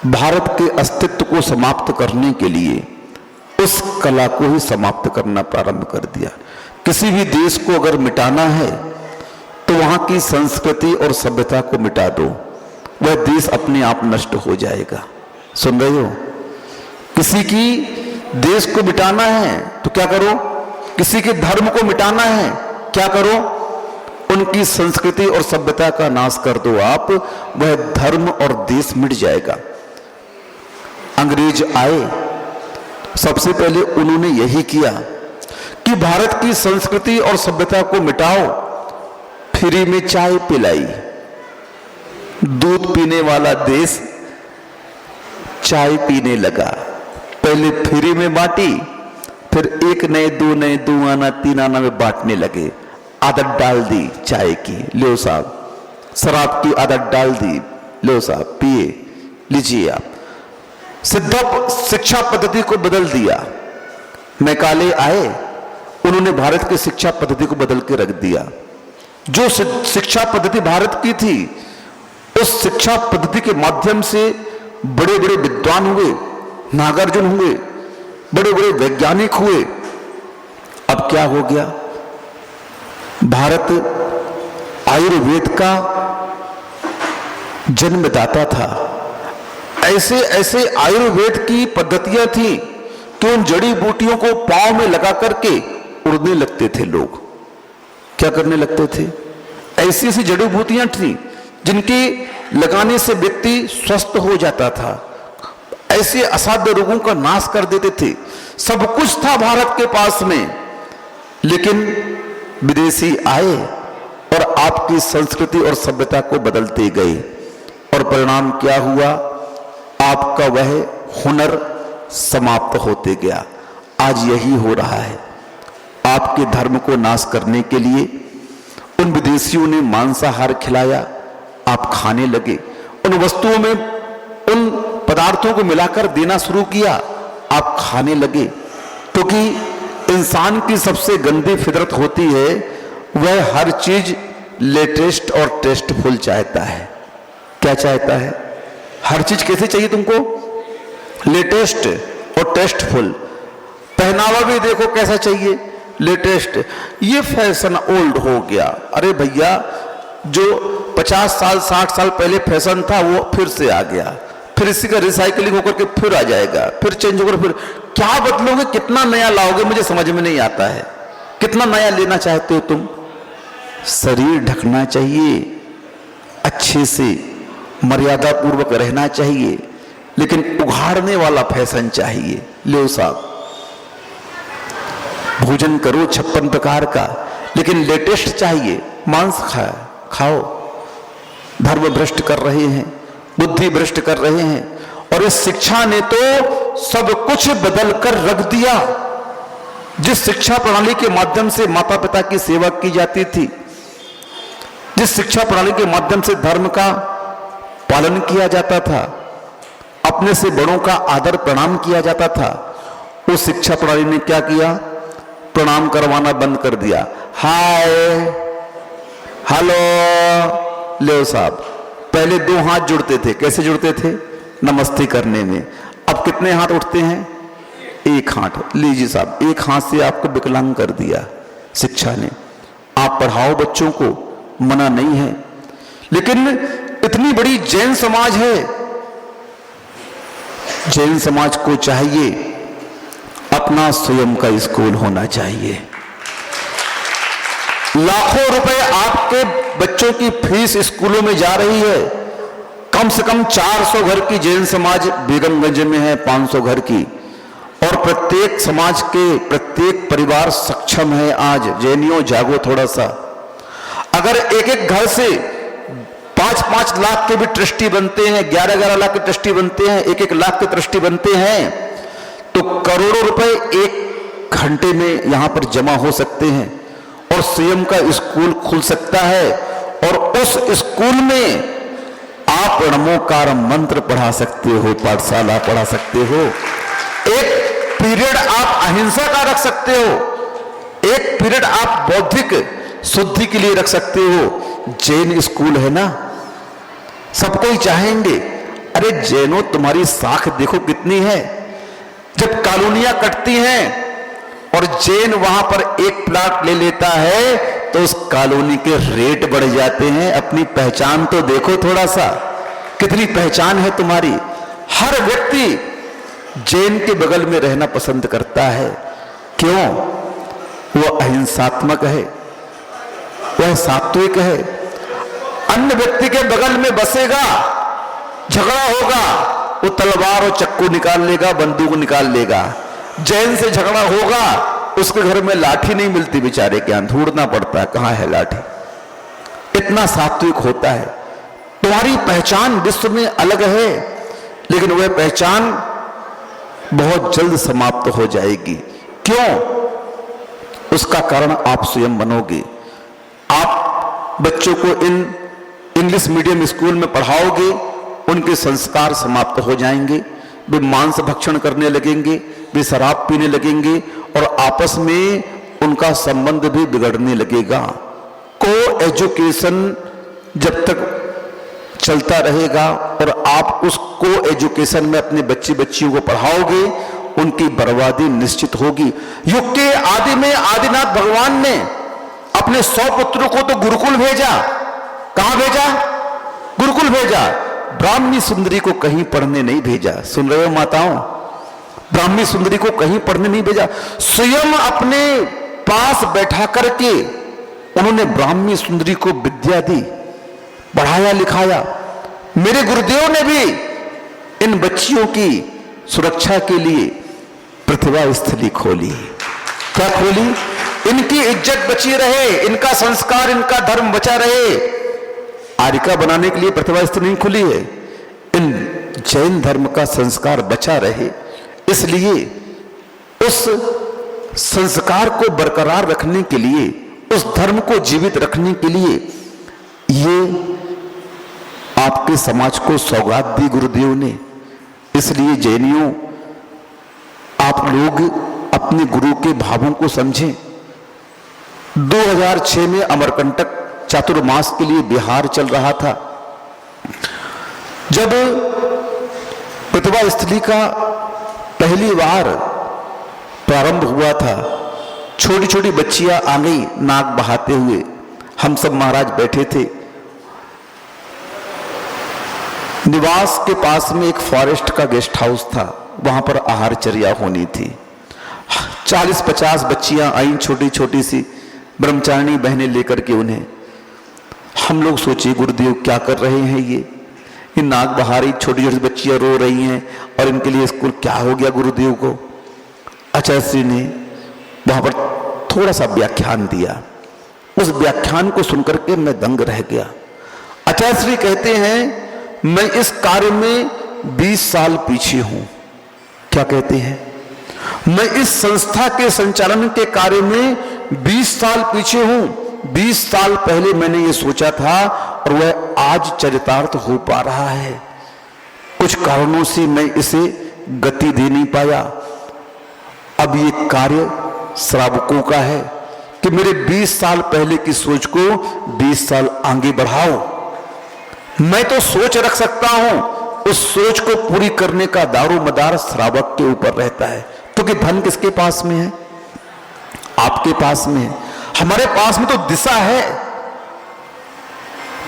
S1: भारत के अस्तित्व को समाप्त करने के लिए उस कला को ही समाप्त करना प्रारंभ कर दिया। किसी भी देश को अगर मिटाना है तो वहां की संस्कृति और सभ्यता को मिटा दो, वह देश अपने आप नष्ट हो जाएगा। सुन रहे हो? किसी की देश को मिटाना है तो क्या करो? किसी के धर्म को मिटाना है क्या करो? उनकी संस्कृति और सभ्यता का नाश कर दो आप, वह धर्म और देश मिट जाएगा। अंग्रेज आए, सबसे पहले उन्होंने यही किया कि भारत की संस्कृति और सभ्यता को मिटाओ। फ्री में चाय पिलाई। दूध पीने वाला देश चाय पीने लगा। पहले फ्री में बांटी, फिर एक नए, दो आना, तीन आना में बांटने लगे। आदत डाल दी चाय की, लो साहब। शराब की आदत डाल दी, लो साहब पिए, लीजिए आप। शिक्षा पद्धति को बदल दिया। मैकाले आए, उन्होंने भारत की शिक्षा पद्धति को बदल के रख दिया। जो शिक्षा पद्धति भारत की थी, उस शिक्षा पद्धति के माध्यम से बड़े बड़े विद्वान हुए, नागार्जुन हुए, बड़े बड़े वैज्ञानिक हुए। अब क्या हो गया? भारत आयुर्वेद का जन्मदाता था। ऐसे ऐसे आयुर्वेद की पद्धतियां थी कि उन जड़ी बूटियों को पांव में लगा करके उड़ने लगते थे लोग। क्या करने लगते थे? ऐसी ऐसी जड़ी बूटियां थी जिनके लगाने से व्यक्ति स्वस्थ हो जाता था। ऐसे असाध्य रोगों का नाश कर देते थे। सब कुछ था भारत के पास में, लेकिन विदेशी आए और आपकी संस्कृति और सभ्यता को बदलते गए। और परिणाम क्या हुआ? आपका वह हुनर समाप्त होते गया। आज यही हो रहा है। आपके धर्म को नाश करने के लिए उन विदेशियों ने मांसाहार खिलाया, आप खाने लगे। उन वस्तुओं में उन पदार्थों को मिलाकर देना शुरू किया, आप खाने लगे। क्योंकि इंसान की सबसे गंदी फितरत होती है, वह हर चीज लेटेस्ट और टेस्टफुल चाहता है। क्या चाहता है? हर चीज कैसे चाहिए तुमको? लेटेस्ट और टेस्टफुल। पहनावा भी देखो कैसा चाहिए? लेटेस्ट। ये फैशन ओल्ड हो गया। अरे भैया, जो 50 साल 60 साल पहले फैशन था वो फिर से आ गया, फिर इसी का रिसाइकलिंग होकर के फिर आ जाएगा, फिर चेंज होकर फिर क्या बदलोगे? कितना नया लाओगे? मुझे समझ में नहीं आता है। कितना नया लेना चाहते हो तुम? शरीर ढकना चाहिए, अच्छे से मर्यादा पूर्वक रहना चाहिए, लेकिन उघाड़ने वाला फैशन चाहिए। लो साहब, भोजन करो 56 प्रकार का, लेकिन लेटेस्ट चाहिए। मांस खाओ। धर्म भ्रष्ट कर रहे हैं, बुद्धि भ्रष्ट कर रहे हैं, और इस शिक्षा ने तो सब कुछ बदल कर रख दिया। जिस शिक्षा प्रणाली के माध्यम से माता पिता की सेवा की जाती थी, जिस शिक्षा प्रणाली के माध्यम से धर्म का पालन किया जाता था, अपने से बड़ों का आदर प्रणाम किया जाता था, उस शिक्षा प्रणाली ने क्या किया? प्रणाम करवाना बंद कर दिया। हाय, हेलो, ले साहब। पहले 2 हाथ जुड़ते थे। कैसे जुड़ते थे? नमस्ते करने में। अब कितने हाथ उठते हैं? 1 हाथ। लीजिए साहब, 1 हाथ से आपको विकलांग कर दिया शिक्षा ने। आप पढ़ाओ बच्चों को, मना नहीं है, लेकिन इतनी बड़ी जैन समाज है, जैन समाज को चाहिए अपना स्वयं का स्कूल होना चाहिए। लाखों रुपए आपके बच्चों की फीस स्कूलों में जा रही है। कम से कम 400 घर की जैन समाज बेगमगंज में है, 500 घर की, और प्रत्येक समाज के प्रत्येक परिवार सक्षम है। आज जैनियों जागो थोड़ा सा। अगर एक एक घर से 5-5 लाख के भी ट्रस्टी बनते हैं, 11-11 लाख के ट्रस्टी बनते हैं, 1-1 लाख के ट्रस्टी बनते हैं, तो करोड़ों रुपए 1 घंटे में यहां पर जमा हो सकते हैं और स्वयं का स्कूल खुल सकता है। और उस स्कूल में आप नमोकार मंत्र पढ़ा सकते हो, पाठशाला पढ़ा सकते हो, एक पीरियड आप अहिंसा का रख सकते हो, एक पीरियड आप बौद्धिक शुद्धि के लिए रख सकते हो। जैन स्कूल है ना, सबको ही चाहेंगे। अरे जैनों, तुम्हारी साख देखो कितनी है। जब कॉलोनियां कटती हैं और जैन वहां पर एक प्लाट ले लेता है तो उस कॉलोनी के रेट बढ़ जाते हैं। अपनी पहचान तो देखो थोड़ा सा, कितनी पहचान है तुम्हारी। हर व्यक्ति जैन के बगल में रहना पसंद करता है। क्यों? वो अहिंसात्मक है, वह सात्विक है। अन्य व्यक्ति के बगल में बसेगा, झगड़ा होगा, वो तलवार और चक्कू निकाल लेगा, बंदूक निकाल लेगा। जैन से झगड़ा होगा, उसके घर में लाठी नहीं मिलती, बेचारे के यहां ढूंढना पड़ता है, कहां है लाठी। इतना सात्विक होता है। तुम्हारी पहचान विश्व में अलग है, लेकिन वह पहचान बहुत जल्द समाप्त हो जाएगी। क्यों? उसका कारण आप स्वयं बनोगे। आप बच्चों को इन इंग्लिश मीडियम स्कूल में पढ़ाओगे, उनके संस्कार समाप्त हो जाएंगे। वे मांस भक्षण करने लगेंगे, वे शराब पीने लगेंगे और आपस में उनका संबंध भी बिगड़ने लगेगा। को एजुकेशन जब तक चलता रहेगा और आप उस को एजुकेशन में अपने बच्चे बच्चियों को पढ़ाओगे, उनकी बर्बादी निश्चित होगी। युग के आदि में आदिनाथ भगवान ने अपने 100 पुत्रों को तो गुरुकुल भेजा। कहां भेजा? गुरुकुल भेजा। ब्राह्मणी सुंदरी को कहीं पढ़ने नहीं भेजा। सुन रहे हो माताओं? ब्राह्मणी सुंदरी को कहीं पढ़ने नहीं भेजा। स्वयं अपने पास बैठा करके उन्होंने ब्राह्मणी सुंदरी को विद्या दी, पढ़ाया लिखाया। मेरे गुरुदेव ने भी इन बच्चियों की सुरक्षा के लिए प्रतिभा स्थली खोली। क्या खोली? इनकी इज्जत बची रहे, इनका संस्कार, इनका धर्म बचा रहे। आरिका बनाने के लिए प्रतिभा स्थली नहीं खुली है, इन जैन धर्म का संस्कार बचा रहे, इसलिए उस संस्कार को बरकरार रखने के लिए, उस धर्म को जीवित रखने के लिए ये आपके समाज को सौगात दी गुरुदेव ने। इसलिए जैनियों, आप लोग अपने गुरु के भावों को समझें। 2006 में अमरकंटक चातुर्मास के लिए बिहार चल रहा था। जब प्रतिभा स्थली का पहली बार प्रारंभ हुआ था, छोटी छोटी बच्चियां आ गई नाक बहाते हुए। हम सब महाराज बैठे थे। निवास के पास में एक फॉरेस्ट का गेस्ट हाउस था, वहां पर आहार चर्या होनी थी। 40-50 बच्चियां आई, छोटी छोटी सी ब्रह्मचारिणी बहनें लेकर के उन्हें। हम लोग सोचे गुरुदेव क्या कर रहे हैं ये नाक बहारी छोटी छोटी बच्चियां रो रही हैं और इनके लिए स्कूल क्या हो गया गुरुदेव को। आचार्य श्री ने वहां पर थोड़ा सा व्याख्यान दिया। उस व्याख्यान को सुनकर के मैं दंग रह गया। आचार्य श्री कहते हैं, मैं इस कार्य में 20 साल पीछे हूं। क्या कहते हैं? मैं इस संस्था के संचालन के कार्य में 20 साल पीछे हूं। 20 साल पहले मैंने ये सोचा था और वह आज चरितार्थ हो पा रहा है। कुछ कारणों से मैं इसे गति दे नहीं पाया। अब ये कार्य श्रावकों का है कि मेरे 20 साल पहले की सोच को 20 साल आगे बढ़ाओ। मैं तो सोच रख सकता हूं, उस सोच को पूरी करने का दारोमदार श्रावक के ऊपर रहता है। क्योंकि धन किसके पास में है? आपके पास में है। हमारे पास में तो दिशा है,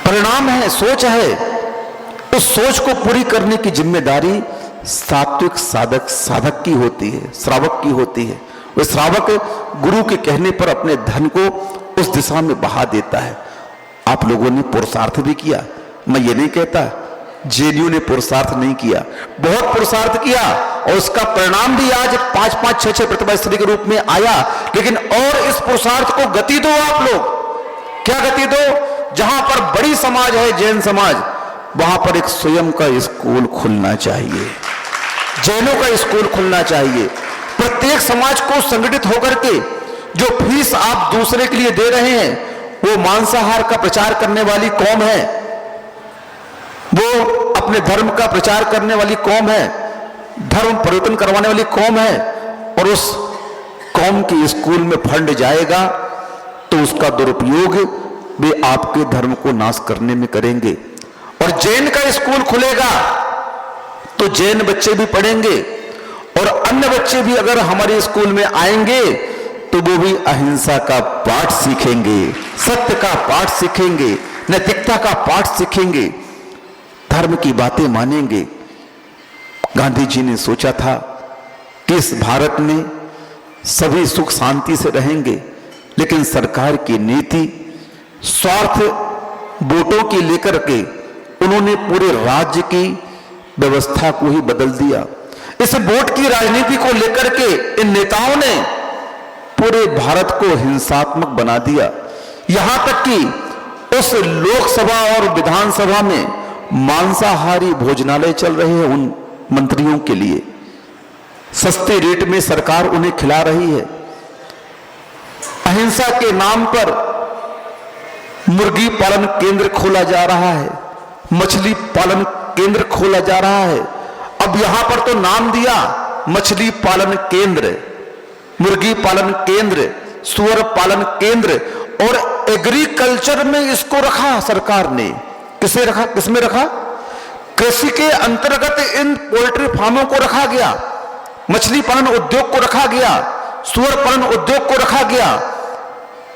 S1: परिणाम है, सोच है। उस सोच को पूरी करने की जिम्मेदारी सात्विक साधक की होती है, श्रावक की होती है। वह श्रावक गुरु के कहने पर अपने धन को उस दिशा में बहा देता है। आप लोगों ने पुरुषार्थ भी किया, मैं ये नहीं कहता जेएनयू ने पुरुषार्थ नहीं किया, बहुत पुरुषार्थ किया और उसका परिणाम भी आज 5-5, 6-6 प्रतिभा स्त्री के रूप में आया। लेकिन और इस पुरुषार्थ को गति दो आप लोग। क्या गति दो? जहां पर बड़ी समाज है, जैन समाज, वहां पर एक स्वयं का स्कूल खुलना चाहिए, जैनों का स्कूल खुलना चाहिए। प्रत्येक समाज को संगठित होकर के जो फीस आप दूसरे के लिए दे रहे हैं, वो मांसाहार का प्रचार करने वाली कौम है, वो अपने धर्म का प्रचार करने वाली कौम है, धर्म परिवर्तन करवाने वाली कौम है, और उस कौम के स्कूल में फंड जाएगा तो उसका दुरुपयोग वे आपके धर्म को नाश करने में करेंगे। और जैन का स्कूल खुलेगा तो जैन बच्चे भी पढ़ेंगे और अन्य बच्चे भी अगर हमारे स्कूल में आएंगे तो वो भी अहिंसा का पाठ सीखेंगे, सत्य का पाठ सीखेंगे, नैतिकता का पाठ सीखेंगे, धर्म की बातें मानेंगे। गांधी जी ने सोचा था कि इस भारत में सभी सुख शांति से रहेंगे, लेकिन सरकार की नीति स्वार्थ वोटों की लेकर के उन्होंने पूरे राज्य की व्यवस्था को ही बदल दिया। इस वोट की राजनीति को लेकर के इन नेताओं ने पूरे भारत को हिंसात्मक बना दिया। यहां तक कि उस लोकसभा और विधानसभा में मांसाहारी भोजनालय चल रहे हैं उन मंत्रियों के लिए, सस्ते रेट में सरकार उन्हें खिला रही है। अहिंसा के नाम पर मुर्गी पालन केंद्र खोला जा रहा है, मछली पालन केंद्र खोला जा रहा है। अब यहां पर तो नाम दिया मछली पालन केंद्र, मुर्गी पालन केंद्र, सुअर पालन केंद्र, और एग्रीकल्चर में इसको रखा सरकार ने। किसे रखा? किसमें रखा? कृषि के अंतर्गत इन पोल्ट्री फार्मों को रखा गया, मछली पालन उद्योग को रखा गया, सुअर पालन उद्योग को रखा गया,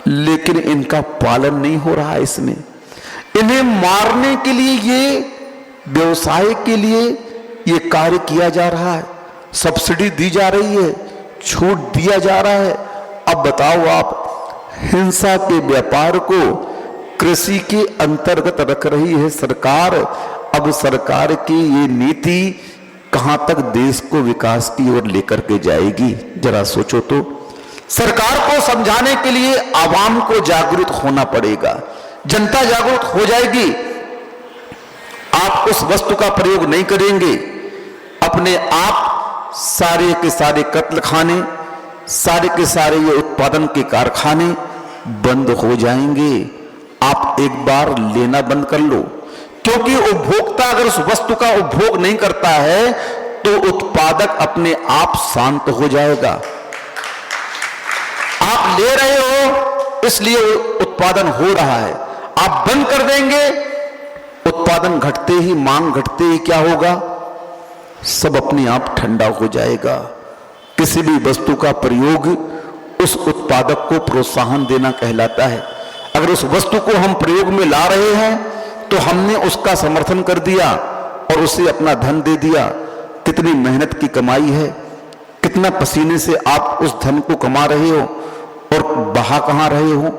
S1: लेकिन इनका पालन नहीं हो रहा है। इसमें इन्हें मारने के लिए, ये व्यवसाय के लिए ये कार्य किया जा रहा है, सब्सिडी दी जा रही है, छूट दिया जा रहा है। अब बताओ आप, हिंसा के व्यापार को कृषि के अंतर्गत रख रही है सरकार। अब सरकार की ये नीति कहां तक देश को विकास की ओर लेकर के जाएगी, जरा सोचो तो। सरकार को समझाने के लिए आवाम को जागरूक होना पड़ेगा, जनता जागरूक हो जाएगी। आप उस वस्तु का प्रयोग नहीं करेंगे, अपने आप सारे के सारे कत्ल खाने, सारे के सारे ये उत्पादन के कारखाने बंद हो जाएंगे। आप एक बार लेना बंद कर लो, क्योंकि उपभोक्ता अगर उस वस्तु का उपभोग नहीं करता है तो उत्पादक अपने आप शांत हो जाएगा। आप ले रहे हो इसलिए उत्पादन हो रहा है, आप बंद कर देंगे, उत्पादन घटते ही, मांग घटते ही क्या होगा? सब अपने आप ठंडा हो जाएगा। किसी भी वस्तु का प्रयोग उस उत्पादक को प्रोत्साहन देना कहलाता है। अगर उस वस्तु को हम प्रयोग में ला रहे हैं तो हमने उसका समर्थन कर दिया और उसे अपना धन दे दिया। कितनी मेहनत की कमाई है, कितना पसीने से आप उस धन को कमा रहे हो और बहा कहां रहे हो?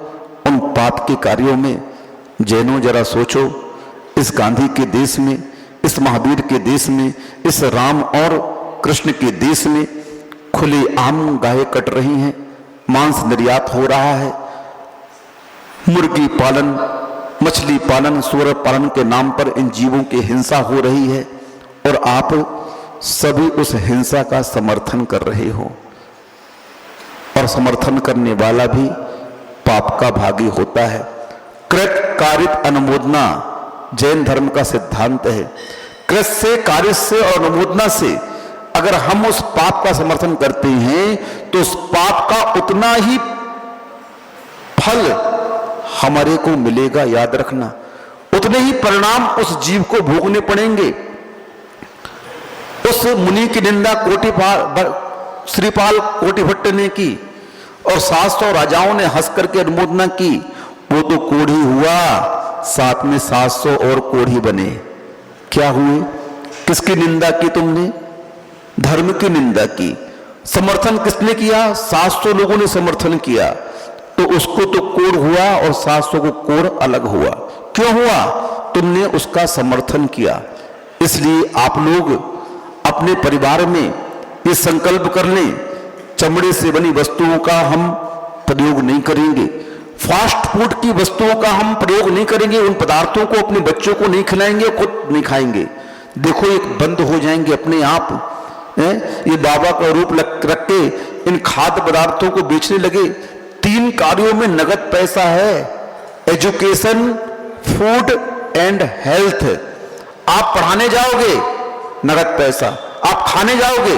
S1: उन पाप के कार्यों में। जैनों जरा सोचो, इस गांधी के देश में, इस महावीर के देश में, इस राम और कृष्ण के देश में खुले आम गायें कट रही हैं, मांस निर्यात हो रहा है, मुर्गी पालन, मछली पालन, सूअर पालन के नाम पर इन जीवों की हिंसा हो रही है, और आप सभी उस हिंसा का समर्थन कर रहे हो, और समर्थन करने वाला भी पाप का भागी होता है। कृत कारित अनुमोदना जैन धर्म का सिद्धांत है। कृत से, कार्य से और अनुमोदना से अगर हम उस पाप का समर्थन करते हैं तो उस पाप का उतना ही फल हमारे को मिलेगा, याद रखना। उतने ही परिणाम उस जीव को भोगने पड़ेंगे। उस मुनि की निंदा श्रीपाल कोटिभट्ट ने की और 700 राजाओं ने हंस करके अनुमोदना की। वो तो कोढ़ी हुआ, साथ में 700 और कोढ़ी बने। क्या हुए? किसकी निंदा की तुमने? धर्म की निंदा की। समर्थन किसने किया? 700 लोगों ने समर्थन किया, तो उसको तो कोढ़ हुआ और 700 को कोढ़ अलग हुआ। क्यों हुआ? तुमने उसका समर्थन किया। इसलिए आप लोग अपने परिवार में ये संकल्प कर लें, चमड़े से बनी वस्तुओं का हम प्रयोग नहीं करेंगे, फास्ट फूड की वस्तुओं का हम प्रयोग नहीं करेंगे, उन पदार्थों को अपने बच्चों को नहीं खिलाएंगे, खुद नहीं खाएंगे। देखो एक बंद हो जाएंगे अपने आप। ये बाबा का रूप रख के इन खाद्य पदार्थों को बेचने लगे। 3 कार्यों में नगद पैसा है, एजुकेशन, फूड एंड हेल्थ। आप पढ़ाने जाओगे, नगद पैसा। आप खाने जाओगे,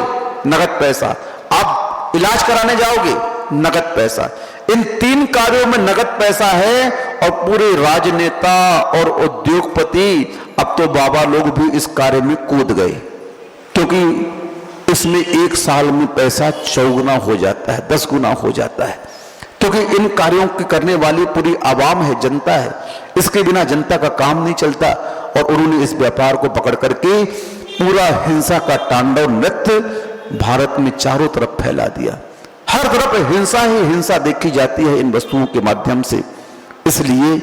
S1: नगद पैसा। आप इलाज कराने जाओगे, नगद पैसा। इन 3 कार्यों में नगद पैसा है। और पूरे राजनेता और उद्योगपति, अब तो बाबा लोग भी इस कार्य में कूद गए, क्योंकि इसमें 1 साल में पैसा 4 गुना हो जाता है, 10 गुना हो जाता है। क्योंकि इन कार्यों की करने वाली पूरी आवाम है, जनता है। इसके बिना जनता का काम नहीं चलता। और उन्होंने इस व्यापार को पकड़ करके पूरा हिंसा का तांडव नृत्य भारत में चारों तरफ फैला दिया। हर तरफ हिंसा ही हिंसा देखी जाती है इन वस्तुओं के माध्यम से। इसलिए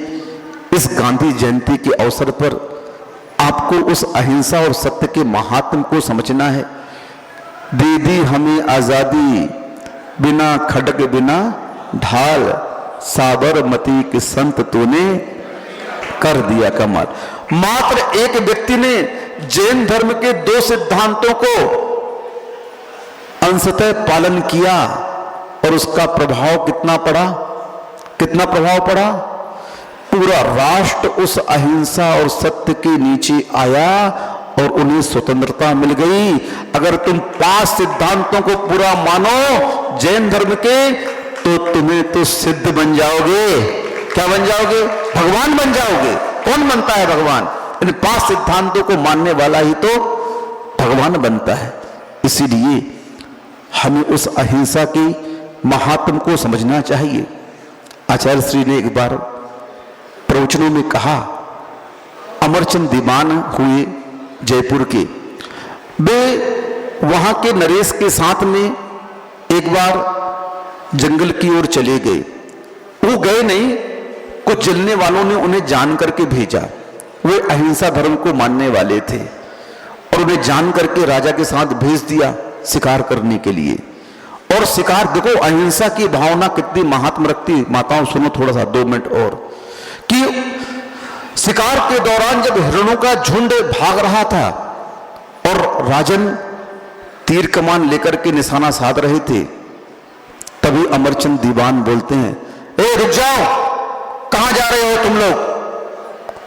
S1: इस गांधी जयंती के अवसर पर आपको उस अहिंसा और सत्य के महात्म को समझना है। दे दी हमें आजादी, बिना खड्ग बिना ढाल, साबरमती के संत तूने कर दिया कमाल। मात्र एक व्यक्ति ने जैन धर्म के 2 सिद्धांतों को अंशतः पालन किया और उसका प्रभाव कितना पड़ा? कितना प्रभाव पड़ा? पूरा राष्ट्र उस अहिंसा और सत्य के नीचे आया और उन्हें स्वतंत्रता मिल गई। अगर तुम 5 सिद्धांतों को पूरा मानो जैन धर्म के, तो तुम्हें तो सिद्ध बन जाओगे। क्या बन जाओगे? भगवान बन जाओगे। कौन बनता है भगवान? इन 5 सिद्धांतों को मानने वाला ही तो भगवान बनता है। इसीलिए हमें उस अहिंसा की महात्म को समझना चाहिए। आचार्य श्री ने एक बार प्रवचनों में कहा, अमरचंद दीवान हुए जयपुर के, वे वहां के नरेश के साथ में एक बार जंगल की ओर चले गए। वो गए नहीं, कुछ जलने वालों ने उन्हें जान करके भेजा। वे अहिंसा धर्म को मानने वाले थे और उन्हें जान करके राजा के साथ भेज दिया शिकार करने के लिए। और शिकार, देखो अहिंसा की भावना कितनी महात्म रखती। माताओं सुनो थोड़ा सा 2 मिनट और, कि शिकार के दौरान जब हिरणों का झुंड भाग रहा था और राजन तीर कमान लेकर के निशाना साध रहे थे, तभी अमरचंद दीवान बोलते हैं, ए रुक जाओ, कहां जा रहे हो तुम लोग?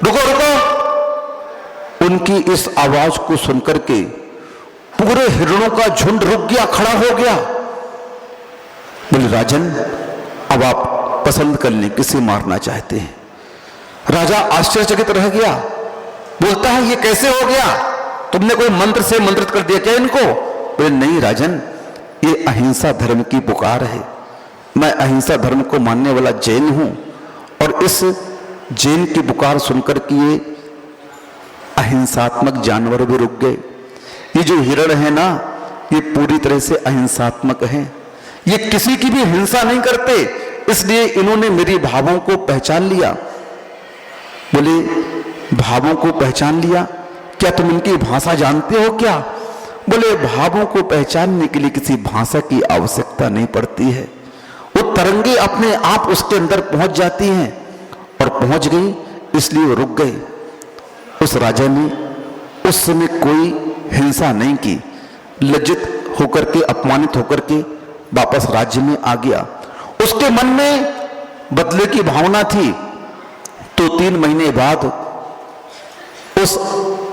S1: रुको रुको। उनकी इस आवाज को सुनकर के पूरे हिरणों का झुंड रुक गया, खड़ा हो गया। बोले राजन, अब आप पसंद कर लें किसे मारना चाहते हैं। राजा आश्चर्यचकित रह गया, बोलता है ये कैसे हो गया? तुमने कोई मंत्र से मंत्रित कर दिया क्या इनको? बोले नहीं राजन, ये अहिंसा धर्म की पुकार है। मैं अहिंसा धर्म को मानने वाला जैन हूं और इस जैन की पुकार सुनकर के ये अहिंसात्मक जानवर भी रुक गए। ये जो हिरण है ना, ये पूरी तरह से अहिंसात्मक है। ये किसी की भी हिंसा नहीं करते, इसलिए इन्होंने मेरी भावों को पहचान लिया। बोले भावों को पहचान लिया? क्या तुम इनकी भाषा जानते हो क्या? बोले भावों को पहचानने के लिए किसी भाषा की आवश्यकता नहीं पड़ती है। वो तरंगे अपने आप उसके अंदर पहुंच जाती हैं और पहुंच गई, इसलिए वो रुक गए। उस राजा ने उस समय कोई हिंसा नहीं की, लज्जित होकर के, अपमानित होकर के वापस राज्य में आ गया। उसके मन में बदले की भावना थी, तो 3 महीने बाद उस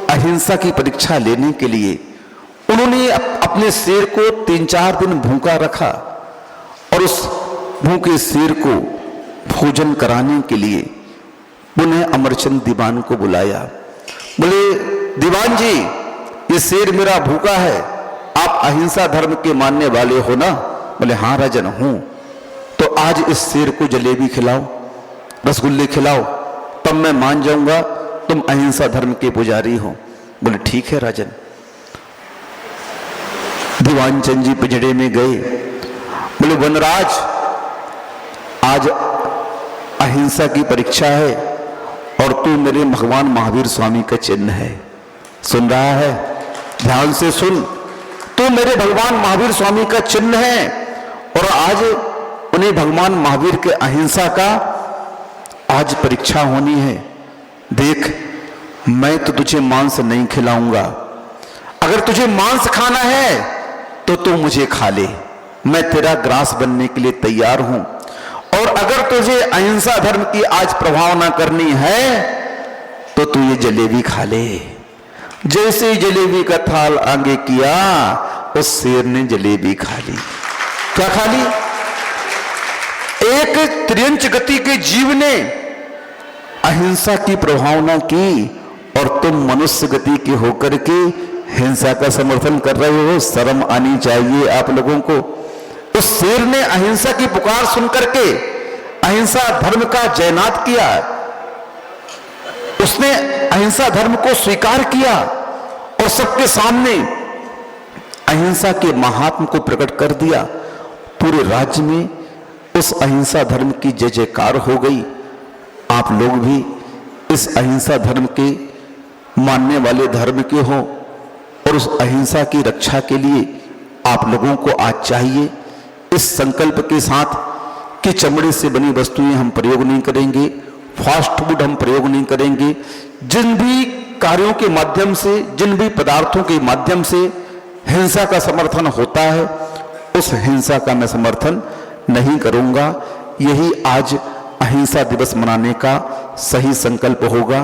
S1: अहिंसा की परीक्षा लेने के लिए उन्होंने अपने शेर को 3-4 दिन भूखा रखा और उस भूखे शेर को भोजन कराने के लिए पुनः अमरचंद दीवान को बुलाया। बोले, दीवान जी, ये शेर मेरा भूखा है, आप अहिंसा धर्म के मानने वाले हो ना? बोले, हाँ राजन हूं। तो आज इस शेर को जलेबी खिलाओ, रसगुल्ले खिलाओ, तब मैं मान जाऊंगा तुम अहिंसा धर्म के पुजारी हो। बोले, ठीक है राजन। दीवान चंद जी पिंजड़े में गए। बोले, वनराज, आज अहिंसा की परीक्षा है और तू मेरे भगवान महावीर स्वामी का चिन्ह है। सुन रहा है? ध्यान से सुन। तू मेरे भगवान महावीर स्वामी का चिन्ह है और आज उन्हें भगवान महावीर के अहिंसा का आज परीक्षा होनी है। देख, मैं तो तुझे मांस नहीं खिलाऊंगा। अगर तुझे मांस खाना है तो तू मुझे खा ले, मैं तेरा ग्रास बनने के लिए तैयार हूं। और अगर तुझे अहिंसा धर्म की आज प्रभावना करनी है तो तू ये जलेबी खा ले। जैसे ही जलेबी का थाल आगे किया, उस शेर ने जलेबी खा ली। क्या खा ली? एक त्रियंच गति के जीव ने अहिंसा की प्रभावना की और तुम मनुष्य गति के होकर के हिंसा का समर्थन कर रहे हो। शर्म आनी चाहिए आप लोगों को। उस शेर ने अहिंसा की पुकार सुनकर के अहिंसा धर्म का जयनाद किया। उसने अहिंसा धर्म को स्वीकार किया और सबके सामने अहिंसा के महात्म को प्रकट कर दिया। पूरे राज्य में उस अहिंसा धर्म की जय जयकार हो गई। आप लोग भी इस अहिंसा धर्म के मानने वाले धर्म के हो और उस अहिंसा की रक्षा के लिए आप लोगों को आज चाहिए इस संकल्प के साथ कि चमड़े से बनी वस्तुएं हम प्रयोग नहीं करेंगे, फास्ट फूड हम प्रयोग नहीं करेंगे। जिन भी कार्यों के माध्यम से, जिन भी पदार्थों के माध्यम से हिंसा का समर्थन होता है, उस हिंसा का मैं समर्थन नहीं करूंगा। यही आज अहिंसा दिवस मनाने का सही संकल्प होगा।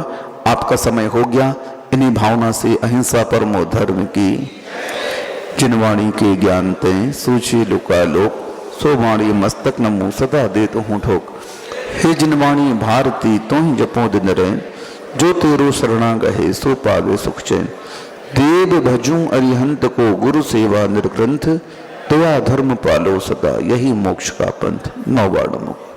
S1: आपका समय हो गया। इन्हीं भावना से अहिंसा परमो धर्म की। जिनवाणी के ज्ञान ते सूची लुका लोक, सो वाणी मस्तक नमो सदा दे तो हूँ ठोक। हे जिनवाणी भारती तो ही जपो दिन रैन, जो तेरो शरणा गहे सो पावे सुख चैन। देव भजूं अरिहंत को गुरु सेवा निर्ग्रंथ, दया धर्म पालो सदा यही मोक्ष का पंथ। नौवाड़ मुक्त।